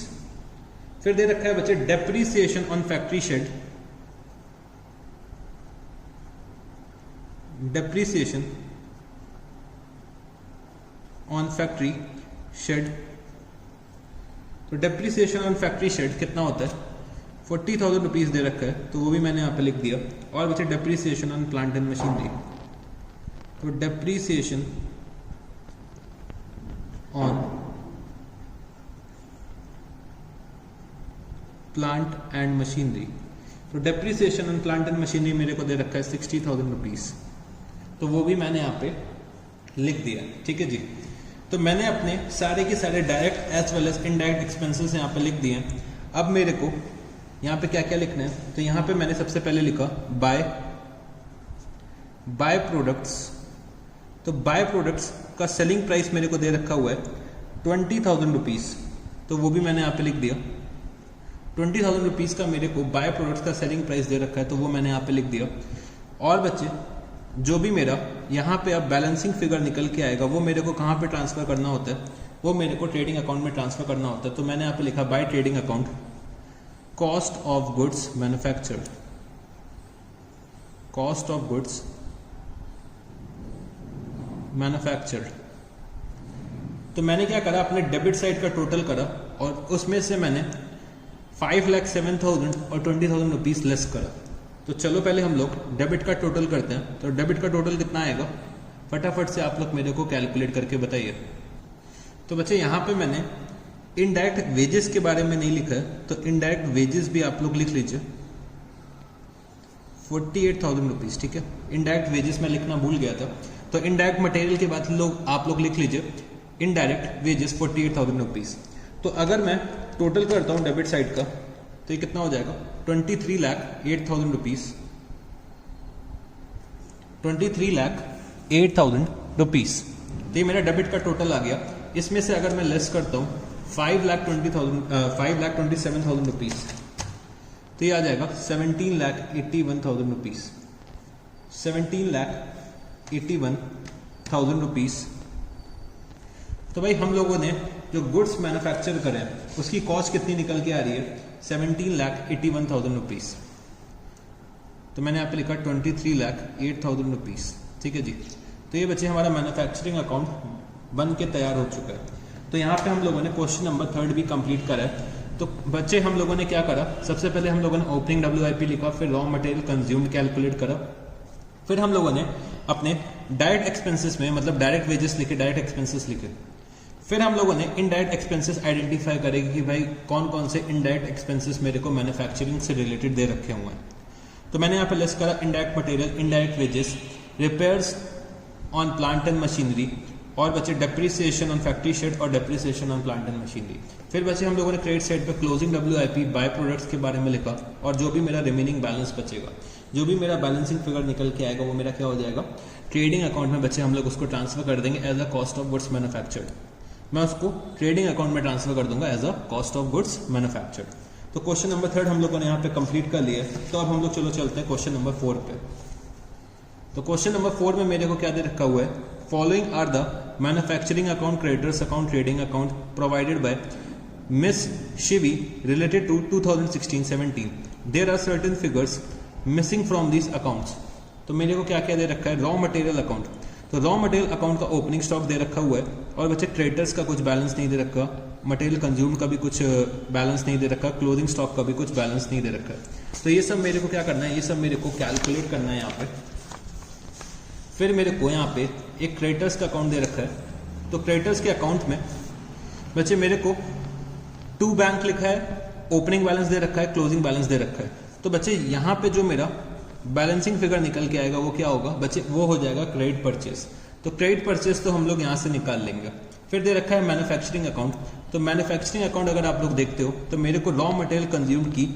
फिर दे रखा है बच्चे depreciation on factory shade, depreciation on factory shade. तो डेप्रीसिएशन ऑन फैक्ट्री शेड कितना होता है, 40,000 रुपीज दे रखा है, तो वो भी मैंने यहाँ पे लिख दिया। और बच्चे depreciation on plant and machinery. तो depreciation on plant and machinery. तो depreciation on plant and machinery मेरे को दे रखा है 60,000 रुपीज, तो वो भी मैंने यहाँ पे लिख दिया। ठीक है जी। तो मैंने अपने सारे के सारे direct as well as indirect expenses यहाँ पे लिख दिए हैं। अब मेरे को यहाँ पे क्या क्या लिखना है, तो यहाँ पे मैंने सबसे पहले लिखा बाय प्रोडक्ट्स। तो बाय प्रोडक्ट्स का सेलिंग प्राइस मेरे को दे रखा हुआ है 20,000 रुपीज, तो वो भी मैंने यहाँ पे लिख दिया। 20,000 रुपीज का मेरे को बाय प्रोडक्ट्स का सेलिंग प्राइस दे रखा है, तो वो मैंने यहाँ पे लिख दिया। और बच्चे जो भी मेरा यहाँ पे अब बैलेंसिंग फिगर निकल के आएगा वो मेरे को कहाँ पे ट्रांसफर करना होता है, वो मेरे को ट्रेडिंग अकाउंट में ट्रांसफर करना होता है। तो मैंने यहाँ पे लिखा by trading account cost of goods manufactured, cost of goods manufactured. तो मैंने क्या करा, अपने डेबिट साइड का टोटल करा और उसमें से मैंने 5,07,000 और 20,000 रुपीज लेस करा। तो चलो पहले हम लोग डेबिट का टोटल करते हैं। तो डेबिट का टोटल कितना आएगा, फटाफट से आप लोग मेरे को कैलकुलेट करके बताइए। तो बच्चे यहाँ पे मैंने इनडायरेक्ट वेजेस के बारे में नहीं लिखा है, तो इनडायरेक्ट वेजेस भी आप लोग लिख लीजिए 48,000 रुपीज। ठीक है, इनडायरेक्ट वेजेस में लिखना भूल गया था। तो इनडायरेक्ट मटेरियल के बाद आप लोग लिख लीजिए इनडायरेक्ट वेजेस 48,000 रुपीज। तो अगर मैं टोटल करता हूँ डेबिट साइड का, तो ये कितना हो जाएगा 23,08,000 रुपीज, 23,08,000 रुपीज। तो ये मेरा डेबिट का टोटल आ गया। इसमें से अगर मैं लेस करता हूँ 5,27,000 रुपीज, तो ये आ जाएगा 17,81,000 रुपीज, 17,81,000 रुपीज। तो भाई हम लोगों ने जो गुड्स मैन्युफैक्चर करें उसकी कॉस्ट कितनी निकल के आ रही है, 17,81,000 रुपीज। तो मैंने यहाँ पे लिखा 23,08,000 रुपीज। ठीक है जी। तो ये बच्चे हमारा मैन्युफैक्चरिंग अकाउंट बन के तैयार हो चुका है। तो यहाँ पे हम लोगों ने क्वेश्चन नंबर 3 भी कंप्लीट करा है। तो बच्चे हम लोगों ने क्या करा, सबसे पहले हम लोगों ने ओपनिंग WIP लिखा, फिर रॉ मटेरियल कंज्यूम्ड कैलकुलेट करा, फिर हम लोगों ने अपने डायरेक्ट एक्सपेंसेस में मतलब डायरेक्ट वेजेस लिखे, डायरेक्ट एक्सपेंसेस लिखे, फिर हम लोगों ने इनडायरेक्ट एक्सपेंसेस आइडेंटिफाई करेंगे कि भाई कौन कौन से इनडायरेक्ट एक्सपेंसेस मेरे को मैन्युफैक्चरिंग से रिलेटेड दे रखे हुए हैं। तो मैंने यहाँ पे लिस्ट करा indirect material, indirect wages, repairs on plant and machinery, और बचे डेप्रीसिएशन ऑन फैक्ट्री शेड और depreciation on plant and machinery. फिर बचे हम लोगों ने क्रेडिट साइड पे क्लोजिंग WIP बाय प्रोडक्ट्स के बारे में लिखा और जो भी मेरा रिमेनिंग बैलेंस बचेगा। जो भी मेरा बैलेंसिंग फिगर निकल के आएगा वो मेरा क्या हो जाएगा, ट्रेडिंग अकाउंट में बच्चे हम लोग उसको ट्रांसफर कर देंगे as a cost of goods manufactured. मैं उसको ट्रेडिंग अकाउंट में ट्रांसफर कर दूंगा as a cost of goods manufactured. तो क्वेश्चन नंबर 3 हम लोगों ने यहाँ पे कंप्लीट कर लिया है। तो अब हम लोग चलो चलते हैं क्वेश्चन नंबर 4 पे। तो क्वेश्चन नंबर 4 में मेरे को क्या दे रखा हुआ है, following are the manufacturing account, creditors account, trading account provided by miss Shivi related to 2016-17। There are certain figures missing from these accounts. तो मेरे को क्या क्या दे रखा है, रॉ मटेरियल अकाउंट। तो रॉ मटेरियल अकाउंट का ओपनिंग स्टॉक दे रखा हुआ है और बच्चे क्रेडिटर्स का कुछ बैलेंस नहीं दे रखा, मटेरियल कंज्यूम का भी कुछ बैलेंस नहीं दे रखा, क्लोथिंग स्टॉक का भी कुछ बैलेंस नहीं दे रखा है। तो ये सब मेरे को क्या करना है, ये सब मेरे को कैलकुलेट करना है यहाँ पे। फिर मेरे को यहाँ पे एक क्रेडिटर्स का अकाउंट दे रखा है। तो क्रेडिटर्स के अकाउंट में बच्चे मेरे को 2 बैंक लिखा है, ओपनिंग बैलेंस दे रखा है, क्लोजिंग बैलेंस दे रखा है। तो बच्चे यहाँ पे जो मेरा बैलेंसिंग फिगर निकल के आएगा वो क्या होगा बच्चे, वो हो जाएगा क्रेडिट परचेस। तो क्रेडिट परचेस तो हम लोग यहाँ से निकाल लेंगे। फिर दे रखा है मैन्युफैक्चरिंग अकाउंट। तो मैन्युफैक्चरिंग अकाउंट अगर आप लोग देखते हो तो मेरे को रॉ मटेरियल कंज्यूम की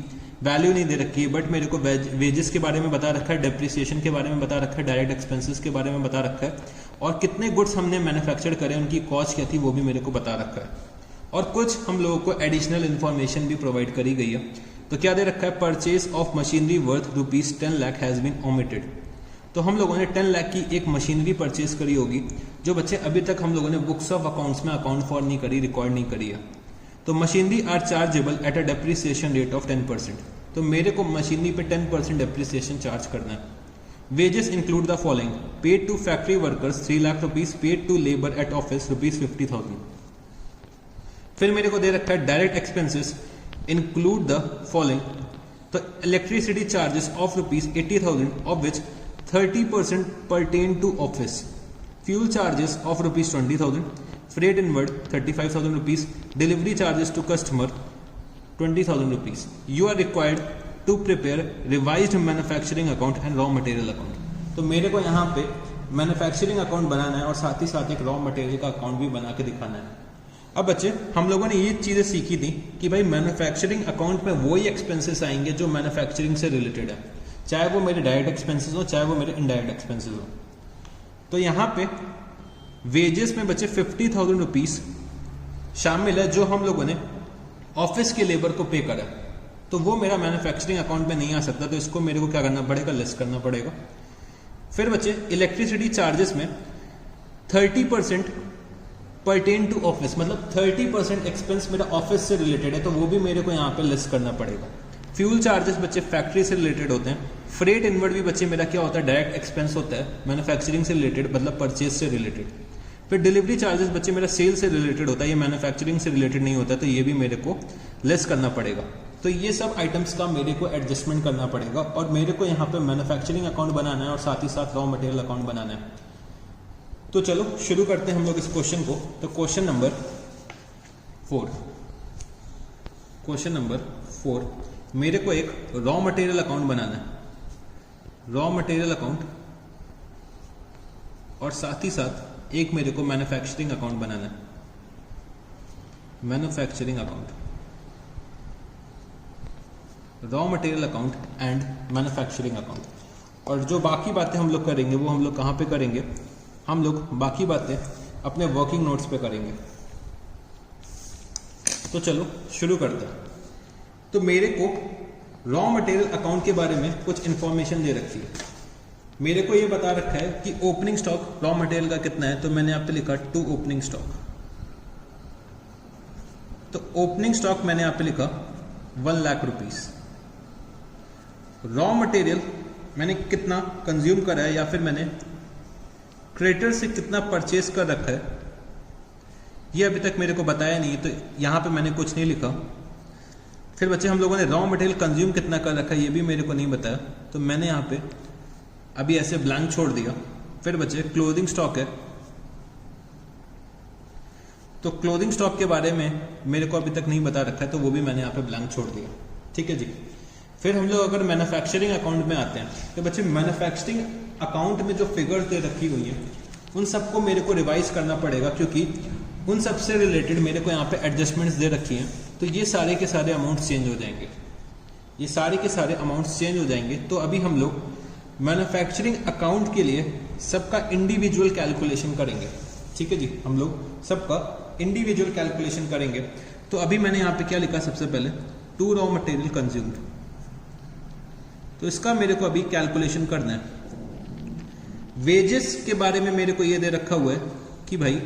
वैल्यू नहीं दे रखी है, बट मेरे को वेजेस के बारे में बता रखा है, डेप्रिसिएशन के बारे में बता रखा है, डायरेक्ट एक्सपेंसेस के बारे में बता रखा है, और कितने गुड्स हमने मैन्युफैक्चर करे उनकी कॉस्ट क्या थी वो भी मेरे को बता रखा है। और कुछ हम लोगों को एडिशनल इन्फॉर्मेशन भी प्रोवाइड करी गई है। तो क्या दे रखा है, purchase of machinery worth ₹10 lakh has been omitted. तो हम लोगों ने 10 लाख की एक मशीनरी परचेज करी होगी जो बच्चे अभी तक हम लोगों ने बुक्स ऑफ अकाउंट्स में अकाउंट फॉर नहीं करी, रिकॉर्ड नहीं करी है। तो machinery are chargeable at a depreciation rate of 10%। तो मेरे को मशीनरी पे 10% डेप्रिसिएशन चार्ज करना है। Wages include the following, paid to factory workers 3 lakh rupees, paid to labour at office ₹50,000। फिर मेरे को दे रखा है direct expenses include the following, तो electricity charges of ₹80,000 of which 30% pertain to office, fuel charges of ₹20,000, freight inward ₹35,000, delivery charges to customer ₹20,000. You are required to prepare revised manufacturing account and raw material account. तो मेरे को यहाँ पे manufacturing account बनाना है और साथ ही साथ एक रॉ मटेरियल का अकाउंट भी बना के दिखाना है। अब बच्चे हम लोगों ने ये चीजें सीखी थी कि भाई मैन्युफैक्चरिंग अकाउंट में वही एक्सपेंसेस आएंगे जो मैन्युफैक्चरिंग से रिलेटेड है, चाहे वो मेरे डायरेक्ट एक्सपेंसेस हो चाहे वो मेरे इनडायरेक्ट एक्सपेंसेस हो। तो यहाँ पे वेजेस में बचे ₹50,000 शामिल है जो हम लोगों ने ऑफिस के लेबर को पे करा, तो वो मेरा मैन्युफैक्चरिंग अकाउंट में नहीं आ सकता, तो इसको मेरे को क्या करना पड़ेगा, लेस करना पड़ेगा। फिर बचे इलेक्ट्रिसिटी चार्जेस में 30% परटेन टू ऑफिस, मतलब 30% एक्सपेंस मेरा ऑफिस से रिलेटेड है, तो वो भी मेरे को यहाँ पे लेस करना पड़ेगा। फ्यूल चार्जेस बच्चे फैक्ट्री से रिलेटेड होते हैं। फ्रेट इनवर्ड भी बच्चे मेरा क्या होता है, डायरेक्ट एक्सपेंस होता है, मैन्युफैक्चरिंग से रिलेटेड, मतलब परचेज से रिलेटेड। फिर डिलीवरी चार्जेस बच्चे मेरा सेल से रिलेटेड होता है, ये मैन्युफैक्चरिंग से रिलेटेड नहीं होता, तो ये भी मेरे को लेस करना पड़ेगा। तो ये सब आइटम्स का मेरे को एडजस्टमेंट करना पड़ेगा और मेरे को यहाँ पे मैन्युफैक्चरिंग अकाउंट बनाना है और साथ ही साथ रॉ मटेरियल अकाउंट बनाना है। तो चलो शुरू करते हैं हम लोग इस क्वेश्चन को। तो क्वेश्चन नंबर 4 मेरे को एक रॉ मटेरियल अकाउंट बनाना है, रॉ मटेरियल अकाउंट, और साथ ही साथ एक मेरे को मैन्युफैक्चरिंग अकाउंट बनाना है, manufacturing account, raw material account and manufacturing account. और जो बाकी बातें हम लोग करेंगे वो हम लोग कहाँ पे करेंगे, हम लोग बाकी बातें अपने वर्किंग नोट्स पे करेंगे। तो चलो शुरू करते हैं। तो मेरे को रॉ मटेरियल अकाउंट के बारे में कुछ इंफॉर्मेशन दे रखी है। मेरे को ये बता रखा है कि ओपनिंग स्टॉक रॉ मटेरियल का कितना है, तो मैंने यहाँ पे लिखा 2 ओपनिंग स्टॉक। तो ओपनिंग स्टॉक मैंने यहाँ पे लिखा 1 लाख रुपीस। रॉ मटेरियल मैंने कितना कंज्यूम करा है या फिर मैंने क्रेडिटर से कितना परचेज कर रखा है, ये अभी तक मेरे को बताया नहीं, तो यहाँ पे मैंने कुछ नहीं लिखा। फिर बच्चे हम लोगों ने रॉ मटेरियल कंज्यूम कितना कर रखा है ये भी मेरे को नहीं बताया, तो मैंने यहाँ पे अभी ऐसे ब्लैंक छोड़ दिया। फिर बच्चे क्लोथिंग स्टॉक है, तो क्लोथिंग स्टॉक के बारे में मेरे को अभी तक नहीं बता रखा है, तो वो भी मैंने यहाँ पे ब्लैंक छोड़ दिया। ठीक है जी। फिर हम लोग अगर मैन्युफैक्चरिंग अकाउंट में आते हैं, तो बच्चे मैन्युफैक्चरिंग अकाउंट में जो फिगर्स दे रखी हुई हैं उन सबको मेरे को रिवाइज करना पड़ेगा, क्योंकि उन सबसे रिलेटेड मेरे को यहाँ पे एडजस्टमेंट्स दे रखी हैं, तो ये सारे के सारे अमाउंट चेंज हो जाएंगे। ये सारे के सारे अमाउंट्स चेंज हो जाएंगे। तो अभी हम लोग मैन्युफैक्चरिंग अकाउंट के लिए सबका इंडिविजुअल कैलकुलेशन करेंगे। ठीक है जी, हम लोग सबका इंडिविजुअल कैलकुलेशन करेंगे। तो अभी मैंने यहाँ पे क्या लिखा, सबसे पहले 2 रॉ मटेरियल कंज्यूम्ड, तो इसका मेरे को अभी कैलकुलेशन करना है। वेजेस के बारे में मेरे को ये दे रखा हुआ है कि भाई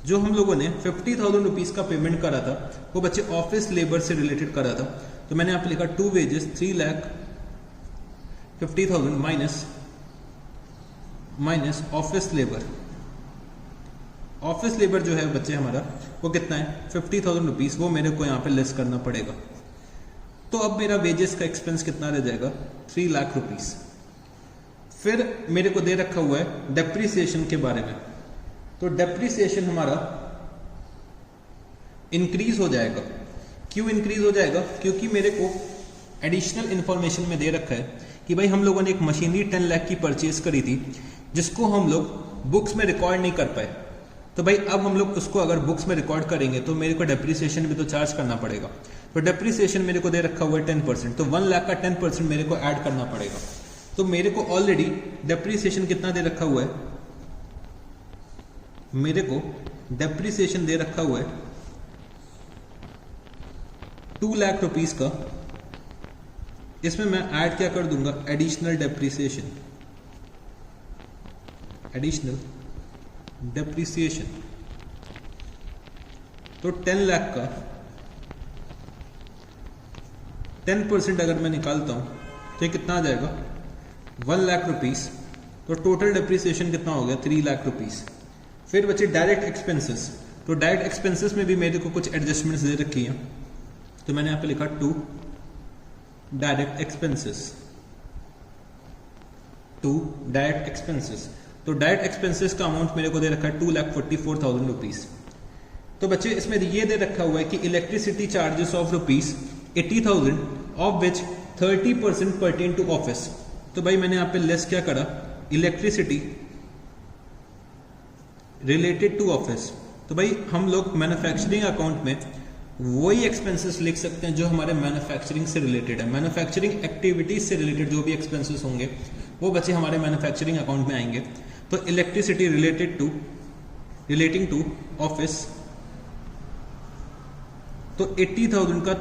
जो हम लोगों ने 50,000 रुपीज का पेमेंट करा था वो बच्चे ऑफिस लेबर से रिलेटेड करा था। तो मैंने यहाँ पे लिखा 2 wages 3,50,000 minus office labour. Office labour जो है बच्चे हमारा वो कितना है 50,000 रुपीज, वो मेरे को यहाँ पे लेस करना पड़ेगा। तो अब मेरा वेजेस का एक्सपेंस कितना रह जाएगा 3 लाख रुपीज। फिर मेरे को दे रखा हुआ है डेप्रिसिएशन के बारे में। तो डेप्रिसिएशन हमारा इंक्रीज हो जाएगा। क्यों इंक्रीज हो जाएगा? क्योंकि मेरे को एडिशनल इंफॉर्मेशन में दे रखा है कि भाई हम लोगों ने एक मशीनरी 10 लाख की परचेज करी थी जिसको हम लोग बुक्स में रिकॉर्ड नहीं कर पाए। तो भाई अब हम लोग उसको अगर बुक्स में रिकॉर्ड करेंगे तो मेरे को डेप्रिसिएशन भी तो चार्ज करना पड़ेगा। तो डेप्रिसिएशन मेरे को दे रखा हुआ है 10%, तो 1 लाख का 10% मेरे को ऐड करना पड़ेगा। तो मेरे को ऑलरेडी डेप्रिसिएशन कितना दे रखा हुआ है, मेरे को डेप्रिसिएशन दे रखा हुआ है 2 लाख रुपीस का। इसमें मैं ऐड क्या कर दूंगा, एडिशनल डेप्रिसिएशन, एडिशनल डेप्रिसिएशन। तो 10 लाख का 10% अगर मैं निकालता हूं तो ये कितना आ जाएगा 1 लाख रुपीस। तो टोटल डेप्रिसिएशन कितना हो गया 3 लाख रुपीस। फिर बचे डायरेक्ट एक्सपेंसेस। तो डायरेक्ट एक्सपेंसेस में भी मेरे को कुछ एडजस्टमेंट्स दे रखी हैं। तो मैंने यहां पे लिखा 2 डायरेक्ट एक्सपेंसेस, 2 डायरेक्ट एक्सपेंसेस। तो डायरेक्ट एक्सपेंसेस का अमाउंट मेरे को दे रखा है 2,44,000 रुपीज। तो बच्चे इसमें ये दे रखा हुआ है कि electricity charges of rupees 80,000 of which 30% pertain to office. तो भाई मैंने यहाँ पे लेस क्या करा, इलेक्ट्रिसिटी रिलेटेड टू ऑफिस। तो भाई हम लोग मैन्युफैक्चरिंग अकाउंट में वही एक्सपेंसेस लिख सकते हैं जो हमारे मैन्युफैक्चरिंग से रिलेटेड है। मैन्युफैक्चरिंग एक्टिविटीज से रिलेटेड जो भी एक्सपेंसेस होंगे वो बच्चे हमारे मैन्युफैक्चरिंग अकाउंट में आएंगे। तो इलेक्ट्रिसिटी रिलेटिंग टू ऑफिस, तो 80,000 का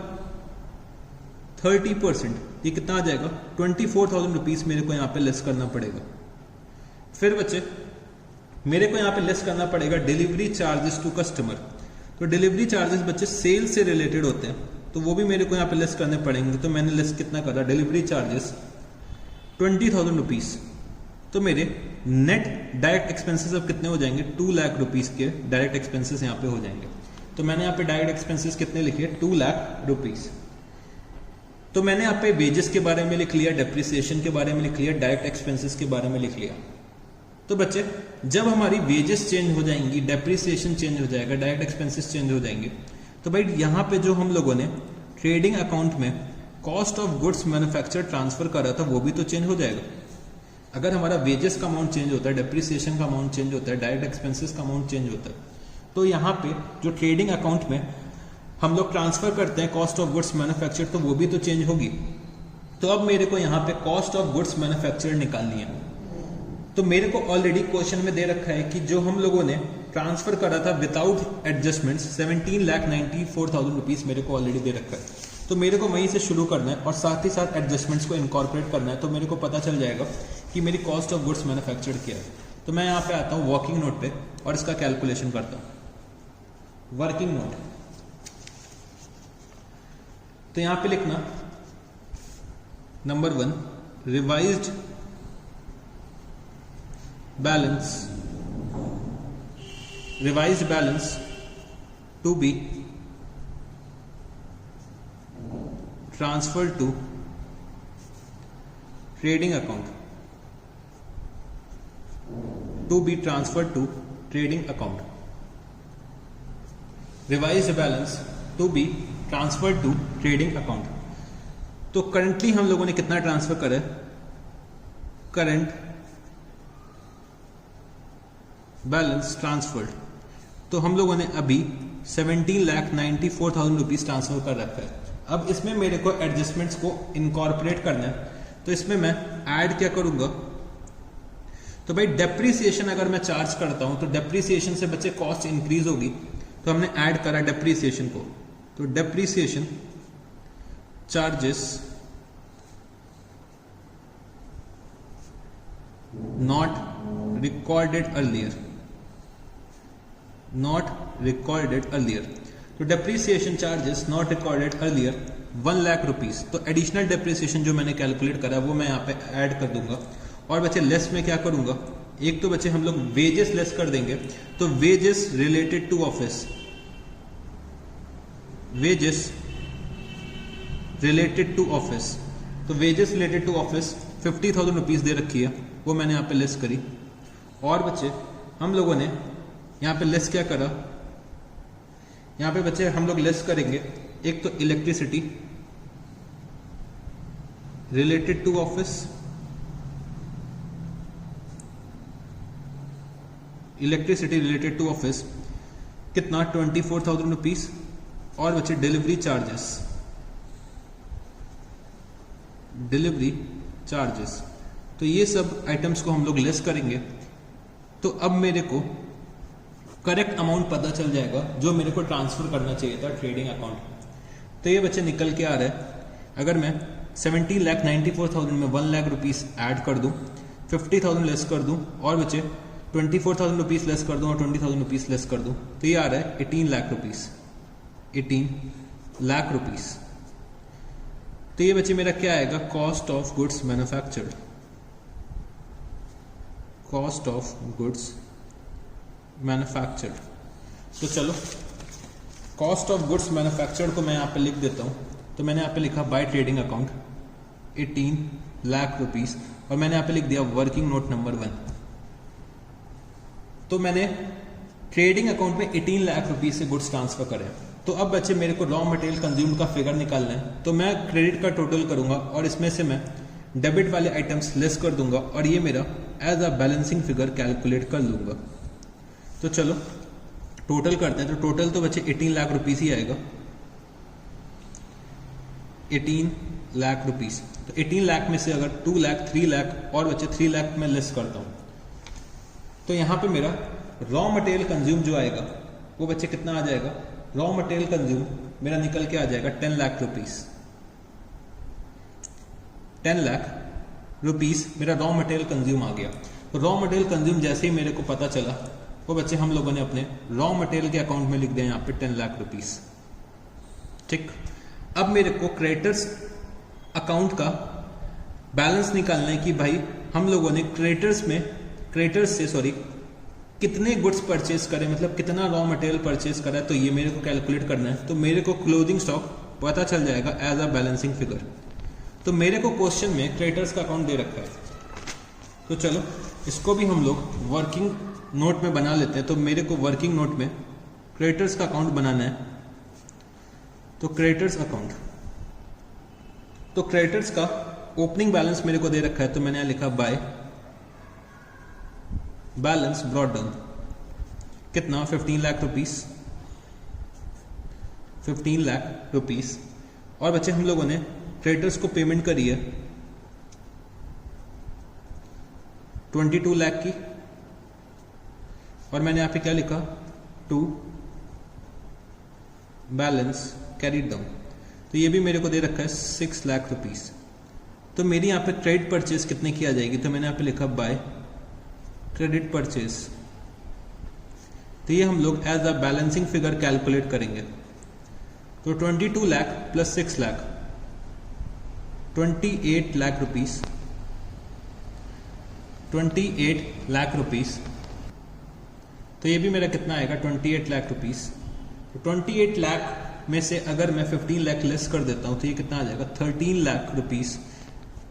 30%, ये कितना आ जाएगा 24,000 रुपीज मेरे को यहाँ पे लेस करना पड़ेगा। फिर बच्चे मेरे को यहाँ पे लेस करना पड़ेगा डिलीवरी चार्जेस टू कस्टमर। तो डिलीवरी चार्जेस बच्चे सेल से रिलेटेड होते हैं, तो वो भी मेरे को यहाँ पे लेस करने पड़ेंगे। तो मैंने लेस कितना करा, डिलीवरी चार्जेस 20,000 रुपीज। तो मेरे नेट डायरेक्ट एक्सपेंसेस अब कितने हो जाएंगे 2 लाख रुपीज के डायरेक्ट एक्सपेंसेस यहाँ पे हो जाएंगे। तो मैंने यहाँ पे डायरेक्ट एक्सपेंसेस कितने लिखे 2 लाख रुपीज। तो मैंने यहाँ पे वेजेस के बारे में लिख लिया, डेप्रिसिएशन के बारे में लिख लिया, डायरेक्ट एक्सपेंसेस के बारे में लिख लिया। तो बच्चे जब हमारी वेजेस चेंज हो जाएंगी, डेप्रिसिएशन चेंज हो जाएगा, डायरेक्ट एक्सपेंसेस चेंज हो जाएंगे, तो भाई यहाँ पे जो हम लोगों ने ट्रेडिंग अकाउंट में cost of goods manufacture transfer करा था वो भी तो चेंज हो जाएगा। अगर हमारा वेजेस का अमाउंट चेंज होता है, डेप्रिसिएशन का अमाउंट चेंज होता है, डायरेक्ट एक्सपेंसेस का अमाउंट चेंज होता है, तो यहाँ पे जो ट्रेडिंग अकाउंट में हम लोग ट्रांसफर करते हैं कॉस्ट ऑफ गुड्स मैन्युफैक्चर, तो वो भी तो चेंज होगी। तो अब मेरे को यहाँ पे कॉस्ट ऑफ गुड्स मैन्युफैक्चर निकालनी है। तो मेरे को ऑलरेडी क्वेश्चन में दे रखा है कि जो हम लोगों ने ट्रांसफर करा था विदाउट एडजस्टमेंट्स 17,94,000 रुपीज मेरे को ऑलरेडी दे रखा है। तो मेरे को वहीं से शुरू करना है और साथ ही साथ एडजस्टमेंट्स को इनकॉर्पोरेट करना है। तो मेरे को पता चल जाएगा कि मेरी कॉस्ट ऑफ गुड्स मैन्युफैक्चर्ड क्या है। तो मैं यहाँ पे आता हूँ वर्किंग नोट पे और इसका कैलकुलेशन करता हूँ। वर्किंग नोट, तो यहाँ पे लिखना number 1 revised balance to be transfer to trading account, to be transfer to trading account. Revised balance to be transfer to trading account. तो करंटली हम लोगों ने कितना ट्रांसफर करा है, करंट बैलेंस ट्रांसफर्ड, तो हम लोगों ने अभी 17,94,000 रुपीज ट्रांसफर कर रखा है। अब इसमें मेरे को एडजस्टमेंट्स को इनकॉर्पोरेट करना है, तो इसमें मैं ऐड क्या करूंगा, तो भाई डेप्रीसिएशन अगर मैं चार्ज करता हूं तो डेप्रीसिएशन से बच्चे कॉस्ट इंक्रीज होगी, तो हमने ऐड करा डेप्रीसिएशन को, तो depreciation charges not recorded earlier, तो depreciation charges not recorded earlier 1 lakh rupees, तो एडिशनल डेप्रिसिएशन जो मैंने कैलकुलेट करा वो मैं यहाँ पे ऐड कर दूंगा। और बच्चे लेस में क्या करूंगा, एक तो बच्चे हम लोग वेजेस लेस कर देंगे, तो wages related to office, wages related to office, तो wages related to office 50,000 rupees दे रखी है, वो मैंने यहाँ पे लेस करी। और बच्चे हम लोगों ने यहाँ पे लेस क्या करा, यहाँ पे बच्चे हम लोग लेस करेंगे एक तो electricity related to office, electricity related to office कितना 24,000 रुपीज। और बच्चे डिलीवरी चार्जेस, डिलीवरी चार्जेस, तो ये सब आइटम्स को हम लोग लेस करेंगे, तो अब मेरे को करेक्ट अमाउंट पता चल जाएगा जो मेरे को ट्रांसफर करना चाहिए था ट्रेडिंग अकाउंट। तो ये बच्चे निकल के आ रहा है, अगर मैं 17,94,000 में 1 लाख रुपीस ऐड कर दूं, 50,000 लेस कर दूं, और बच्चे 24,000 रुपीस लेस कर दूं और 20,000 रुपीस लेस कर दूं, तो ये आ रहा है 18 लाख रुपीस, 18 लाख रुपीस। तो ये बच्चे मेरा क्या आएगा, cost of goods manufactured, cost of goods manufactured. तो चलो कॉस्ट ऑफ गुड्स मैन्युफैक्चर्ड को मैं यहाँ पे लिख देता हूँ, तो मैंने यहाँ पे लिखा by trading account 18 lakh rupees, और मैंने यहाँ पे लिख दिया वर्किंग नोट नंबर 1। तो मैंने ट्रेडिंग अकाउंट में 18 लाख रुपीस से गुड्स ट्रांसफर करे। तो अब बच्चे मेरे को रॉ मटेरियल कंज्यूम का फिगर निकालना है, तो मैं क्रेडिट का टोटल करूंगा और इसमें से मैं डेबिट वाले आइटम्स लेस कर दूंगा, और ये मेरा as a balancing figure calculate कर लूंगा। तो चलो टोटल करते हैं, तो टोटल तो बच्चे 18 लाख रुपीस ही आएगा, 18 लाख रुपीस। तो 18 लाख में से अगर 2 लाख 3 लाख और बच्चे 3 लाख में लेस करता हूं, तो यहां पे मेरा रॉ मटेरियल कंज्यूम जो आएगा वो बच्चे कितना आ जाएगा, रॉ मटेरियल कंज्यूम मेरा निकल के आ जाएगा 10 लाख रुपीस, 10 लाख रुपीस मेरा रॉ मटेरियल कंज्यूम आ गया। तो रॉ मटेरियल कंज्यूम जैसे ही मेरे को पता चला, वो बच्चे हम लोगों ने अपने रॉ मटेरियल के अकाउंट में लिख दिया यहाँ पे 10 लाख रुपीस। ठीक, अब मेरे को क्रेडिटर्स अकाउंट का बैलेंस निकालना है कि भाई हम लोगों ने क्रेडिटर्स से कितने गुड्स परचेज करे, मतलब कितना रॉ मटेरियल परचेज करा है, तो ये मेरे को कैलकुलेट करना है। तो मेरे को क्लोजिंग स्टॉक पता चल जाएगा एज अ बैलेंसिंग फिगर। तो मेरे को क्वेश्चन में क्रेडिटर्स का अकाउंट दे रखा है, तो चलो इसको भी हम लोग वर्किंग नोट में बना लेते हैं। तो मेरे को वर्किंग नोट में क्रेडिटर्स का अकाउंट बनाना है, तो क्रेडिटर्स अकाउंट, तो क्रेडिटर्स का ओपनिंग बैलेंस मेरे को दे रखा है, तो मैंने लिखा बाय बैलेंस ब्रॉट डाउन कितना 15 लाख रुपीस, 15 लाख रुपीस। और बच्चे हम लोगों ने क्रेडिटर्स को पेमेंट करी है 22 लाख की, और मैंने यहाँ पे क्या लिखा, टू बैलेंस कैरीड डाउन, तो ये भी मेरे को दे रखा है 6 लाख रुपीस। तो मेरी यहाँ पे क्रेडिट परचेज कितने की आ जाएगी, तो मैंने यहाँ पे लिखा बाय क्रेडिट परचेज। तो ये हम लोग as a balancing figure calculate करेंगे। तो 22 lakh plus 6 lakh 28 lakh rupees, 28 lakh rupees. तो ये भी मेरा कितना आएगा 28 लाख रुपीस। तो 28 लाख में से अगर मैं 15 लाख लेस कर देता हूं, तो ये कितना आ जाएगा 13 लाख रुपीस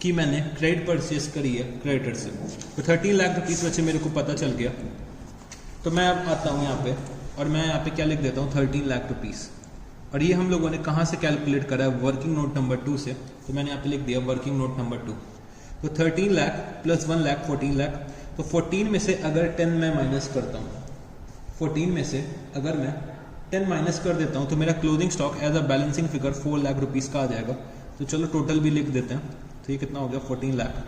की मैंने क्रेडिट परचेज करी है क्रेडिटर से। तो 13 लाख रुपीस बच्चे मेरे को पता चल गया। तो मैं अब आता हूँ यहाँ पे, और मैं यहाँ पे क्या लिख देता हूँ 13 लाख रुपीस। और ये हम लोगों ने कहाँ से कैलकुलेट करा है, वर्किंग नोट नंबर 2 से। तो मैंने यहाँ पे लिख दिया वर्किंग नोट नंबर 2। तो 13 लाख प्लस 1 लाख 14 लाख। तो 14 में से अगर 10 मैं माइनस करता हूँ, 14 में से अगर मैं 10 माइनस कर देता हूँ तो मेरा closing stock as a balancing figure 4 lakh rupees का आ जाएगा। तो चलो टोटल भी लिख देते हैं। तो ये कितना हो गया 14 लाख,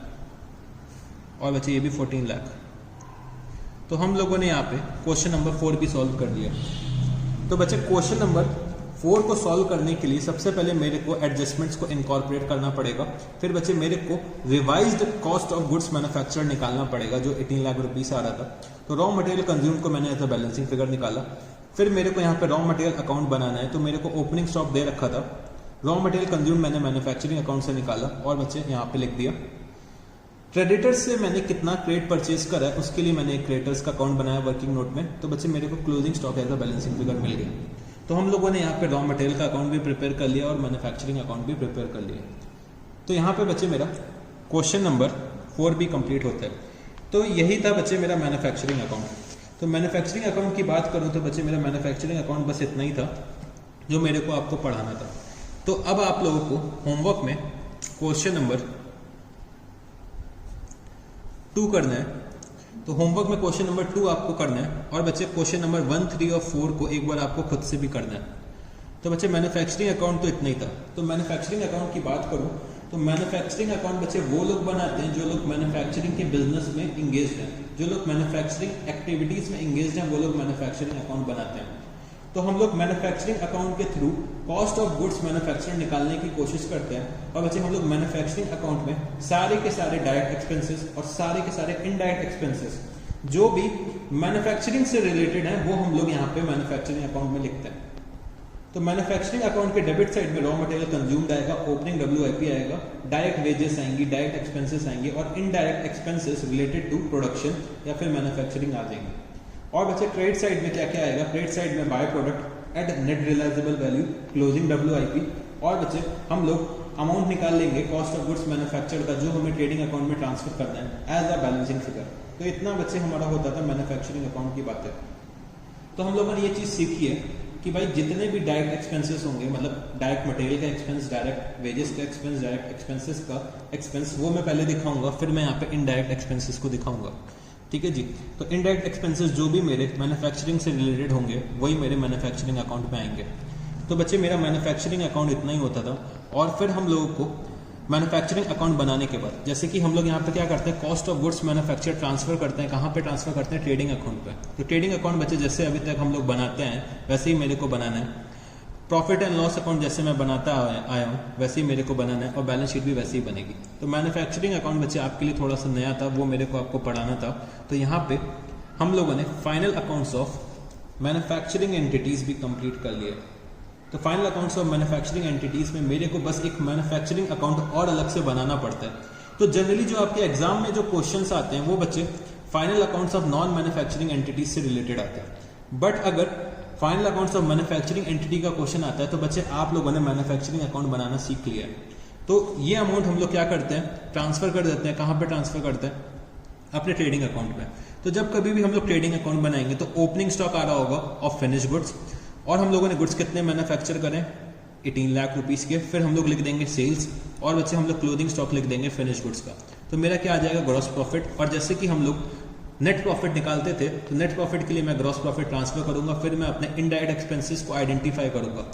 और बच्चे ये भी 14 लाख। तो हम लोगों ने यहाँ पे क्वेश्चन नंबर 4 भी सॉल्व कर दिया। तो बच्चे क्वेश्चन नंबर 4 को सॉल्व करने के लिए सबसे पहले मेरे को एडजस्टमेंट्स को इनकॉर्पोरेट करना पड़ेगा। फिर बच्चे मेरे को revised cost of goods manufacture निकालना पड़ेगा जो 18 लाख रुपीस आ रहा था। तो रॉ मटेरियल कंज्यूम को मैंने एज अ बैलेंसिंग फिगर निकाला। फिर मेरे को यहाँ पे रॉ मटेरियल अकाउंट बनाना है, तो मेरे को ओपनिंग स्टॉक दे रखा था। रॉ मटेरियल कंज्यूम मैंने मैन्युफैक्चरिंग अकाउंट से निकाला और बच्चे यहाँ पे लिख दिया। क्रेडिटर्स से मैंने कितना क्रेडिट परचेज करा है उसके लिए मैंने एक क्रेडिटर्स का अकाउंट बनाया वर्किंग नोट में। तो बच्चे मेरे को closing stock as a balancing figure मिल गया। तो हम लोगों ने यहाँ पे रॉ मटेरियल का अकाउंट भी प्रिपेयर कर लिया और मैन्युफैक्चरिंग अकाउंट भी प्रिपेयर कर लिया। तो यहाँ पे बच्चे मेरा क्वेश्चन नंबर 4 भी कंप्लीट होता है। तो यही था बच्चे मेरा मैन्युफैक्चरिंग अकाउंट। तो मैन्युफैक्चरिंग अकाउंट की बात करूँ तो बच्चे मेरा मैन्युफैक्चरिंग अकाउंट बस इतना ही था जो मेरे को आपको पढ़ाना था। तो अब आप लोगों को होमवर्क में क्वेश्चन नंबर 2 करना है। तो होमवर्क में क्वेश्चन नंबर 2 आपको करना है और बच्चे क्वेश्चन नंबर 1, 3 और 4 को एक बार आपको खुद से भी करना है। तो बच्चे मैन्युफैक्चरिंग अकाउंट तो इतना ही था। तो मैन्युफैक्चरिंग अकाउंट की बात करूं तो मैन्युफैक्चरिंग अकाउंट बच्चे वो लोग बनाते हैं जो लोग मैन्युफैक्चरिंग के बिजनेस में इंगेज हैं, जो लोग मैन्युफैक्चरिंग एक्टिविटीज में इंगेज हैं, वो लोग मैन्युफैक्चरिंग अकाउंट बनाते हैं। तो हम लोग मैन्युफैक्चरिंग अकाउंट के through cost of goods manufacture निकालने की कोशिश करते हैं। और बच्चे हम लोग मैन्युफैक्चरिंग अकाउंट में सारे के सारे डायरेक्ट एक्सपेंसेस और सारे के सारे इनडायरेक्ट एक्सपेंसेस जो भी मैन्युफैक्चरिंग से रिलेटेड है वो हम लोग यहाँ पे मैन्युफैक्चरिंग अकाउंट में लिखते हैं। तो मैन्युफैक्चरिंग अकाउंट के डेबिट साइड में रॉ मटेरियल कंज्यूम्ड आएगा, ओपनिंग WIP आएगा, डायरेक्ट वेजेस आएंगी, डायरेक्ट एक्सपेंसेस आएंगे और indirect expenses related to production या फिर मैन्युफैक्चरिंग आ जाएंगे। और बच्चे क्रेडिट साइड में क्या क्या आएगा? क्रेडिट साइड में by product at net realisable value, closing WIP। और बच्चे हम लोग अमाउंट निकाल लेंगे कॉस्ट ऑफ गुड्स मैन्युफैक्चर का जो हमें ट्रेडिंग अकाउंट में ट्रांसफर करना है एज अ बैलेंसिंग फिगर। तो इतना बच्चे हमारा होता था मैन्युफैक्चरिंग अकाउंट की बातें। तो हम लोगों ने ये चीज सीखी है कि भाई जितने भी डायरेक्ट एक्सपेंसेस होंगे, मतलब डायरेक्ट मटेरियल का एक्सपेंस, डायरेक्ट वेजेस का एक्सपेंस, डायरेक्ट एक्सपेंसेस का एक्सपेंस, वो मैं पहले दिखाऊंगा, फिर मैं यहाँ पे इनडायरेक्ट एक्सपेंसेस को दिखाऊंगा। ठीक है जी। तो इनडायरेक्ट एक्सपेंसेस जो भी मेरे मैन्युफैक्चरिंग से रिलेटेड होंगे वही मेरे मैन्युफैक्चरिंग अकाउंट में आएंगे। तो बच्चे मेरा मैन्युफैक्चरिंग अकाउंट इतना ही होता था। और फिर हम लोगों को मैन्युफैक्चरिंग अकाउंट बनाने के बाद जैसे कि हम लोग यहाँ पे क्या करते हैं, cost of goods manufacture transfer करते हैं। कहाँ पे ट्रांसफर करते हैं? ट्रेडिंग अकाउंट पे। तो ट्रेडिंग अकाउंट बच्चे जैसे अभी तक हम लोग बनाते हैं वैसे ही मेरे को बनाना है। प्रॉफिट एंड लॉस अकाउंट जैसे मैं बनाता आया हूँ वैसे ही मेरे को बनाना है और बैलेंस शीट भी वैसे ही बनेगी। तो मैन्युफैक्चरिंग अकाउंट बच्चे आपके लिए थोड़ा सा नया था, वो मेरे को आपको पढ़ाना था। तो यहाँ पे हम लोगों ने final accounts of manufacturing entities भी कंप्लीट कर लिए। तो final accounts of manufacturing entities में मेरे को बस एक मैन्युफैक्चरिंग अकाउंट और अलग से बनाना पड़ता है। तो जनरली जो आपके एग्जाम में जो क्वेश्चंस आते हैं वो बच्चे final accounts of non manufacturing entities से रिलेटेड आते हैं। बट अगर final accounts of manufacturing entity का क्वेश्चन आता है तो बच्चे आप लोगों ने मैन्युफैक्चरिंग अकाउंट बनाना सीख लिया है। तो ये अमाउंट हम लोग क्या करते हैं, ट्रांसफर कर देते हैं। कहाँ पे ट्रांसफर करते हैं? अपने ट्रेडिंग अकाउंट में। तो जब कभी भी हम लोग ट्रेडिंग अकाउंट बनाएंगे तो ओपनिंग स्टॉक आ रहा होगा ऑफ फिनिश गुड्स, और हम लोगों ने गुड्स कितने मैन्युफैक्चर करें? 18 लाख रुपीस के। फिर हम लोग लिख देंगे सेल्स और बच्चे हम लोग क्लोथिंग स्टॉक लिख देंगे फिनिश गुड्स का। तो मेरा क्या आ जाएगा? Gross profit. और जैसे कि हम लोग नेट प्रॉफिट निकालते थे तो नेट प्रॉफिट के लिए मैं ग्रॉस प्रॉफिट ट्रांसफर करूंगा, फिर मैं अपने इनडायरेक्ट एक्सपेंसेस को आइडेंटिफाई करूंगा।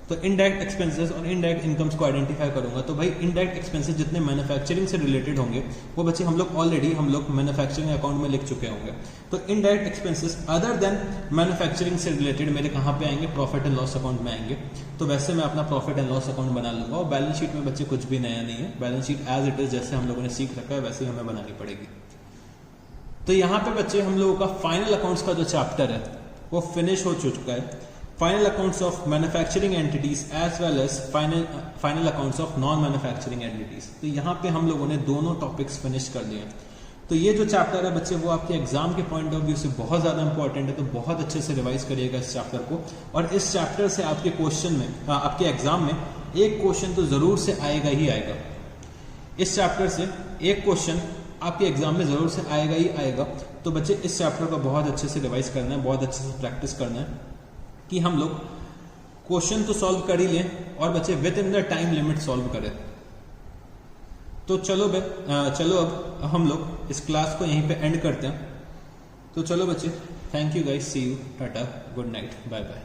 तो इनडायरेक्ट एक्सपेंसेस और इनडायरेक्ट इनकम्स को आइडेंटिफाई करूंगा। तो भाई इनडायरेक्ट एक्सपेंसेस जितने मैन्युफैक्चरिंग से रिलेटेड होंगे वो बच्चे हम लोग ऑलरेडी मैन्युफैक्चरिंग अकाउंट में लिख चुके होंगे। तो indirect expenses other than manufacturing से रिलेटेड मेरे कहाँ पे आएंगे? प्रॉफिट एंड लॉस अकाउंट में आएंगे। तो वैसे मैं अपना प्रॉफिट एंड लॉस अकाउंट बना लूंगा। और बैलेंस शीट में बच्चे कुछ भी नया नहीं है, balance sheet as it is जैसे हम लोगों ने सीख रखा है वैसे ही हमें बनानी पड़ेगी। तो यहाँ पे बच्चे हम लोगों का फाइनल अकाउंट्स का जो चैप्टर है वो फिनिश हो चुका है। Final accounts of manufacturing entities as well as final accounts of non manufacturing entities. तो यहाँ पे हम लोगों ने दोनों टॉपिक्स फिनिश कर लिए। तो ये जो चैप्टर है बच्चे वो आपके एग्जाम के पॉइंट ऑफ व्यू से बहुत ज्यादा इंपॉर्टेंट है। तो बहुत अच्छे से रिवाइज करिएगा इस चैप्टर को। और इस चैप्टर से आपके क्वेश्चन में आपके एग्जाम में एक क्वेश्चन तो जरूर से आएगा ही आएगा। इस चैप्टर से एक क्वेश्चन आपके एग्जाम में जरूर से आएगा ही आएगा। तो बच्चे इस चैप्टर को बहुत अच्छे से रिवाइज करना है, बहुत अच्छे से प्रैक्टिस करना है कि हम लोग क्वेश्चन तो सॉल्व कर ही लें और बच्चे with in the time limit solve करें। तो चलो अब हम लोग इस क्लास को यहीं पे एंड करते हैं। तो चलो बच्चे, thank you guys, see you, ta ta, good night, bye bye.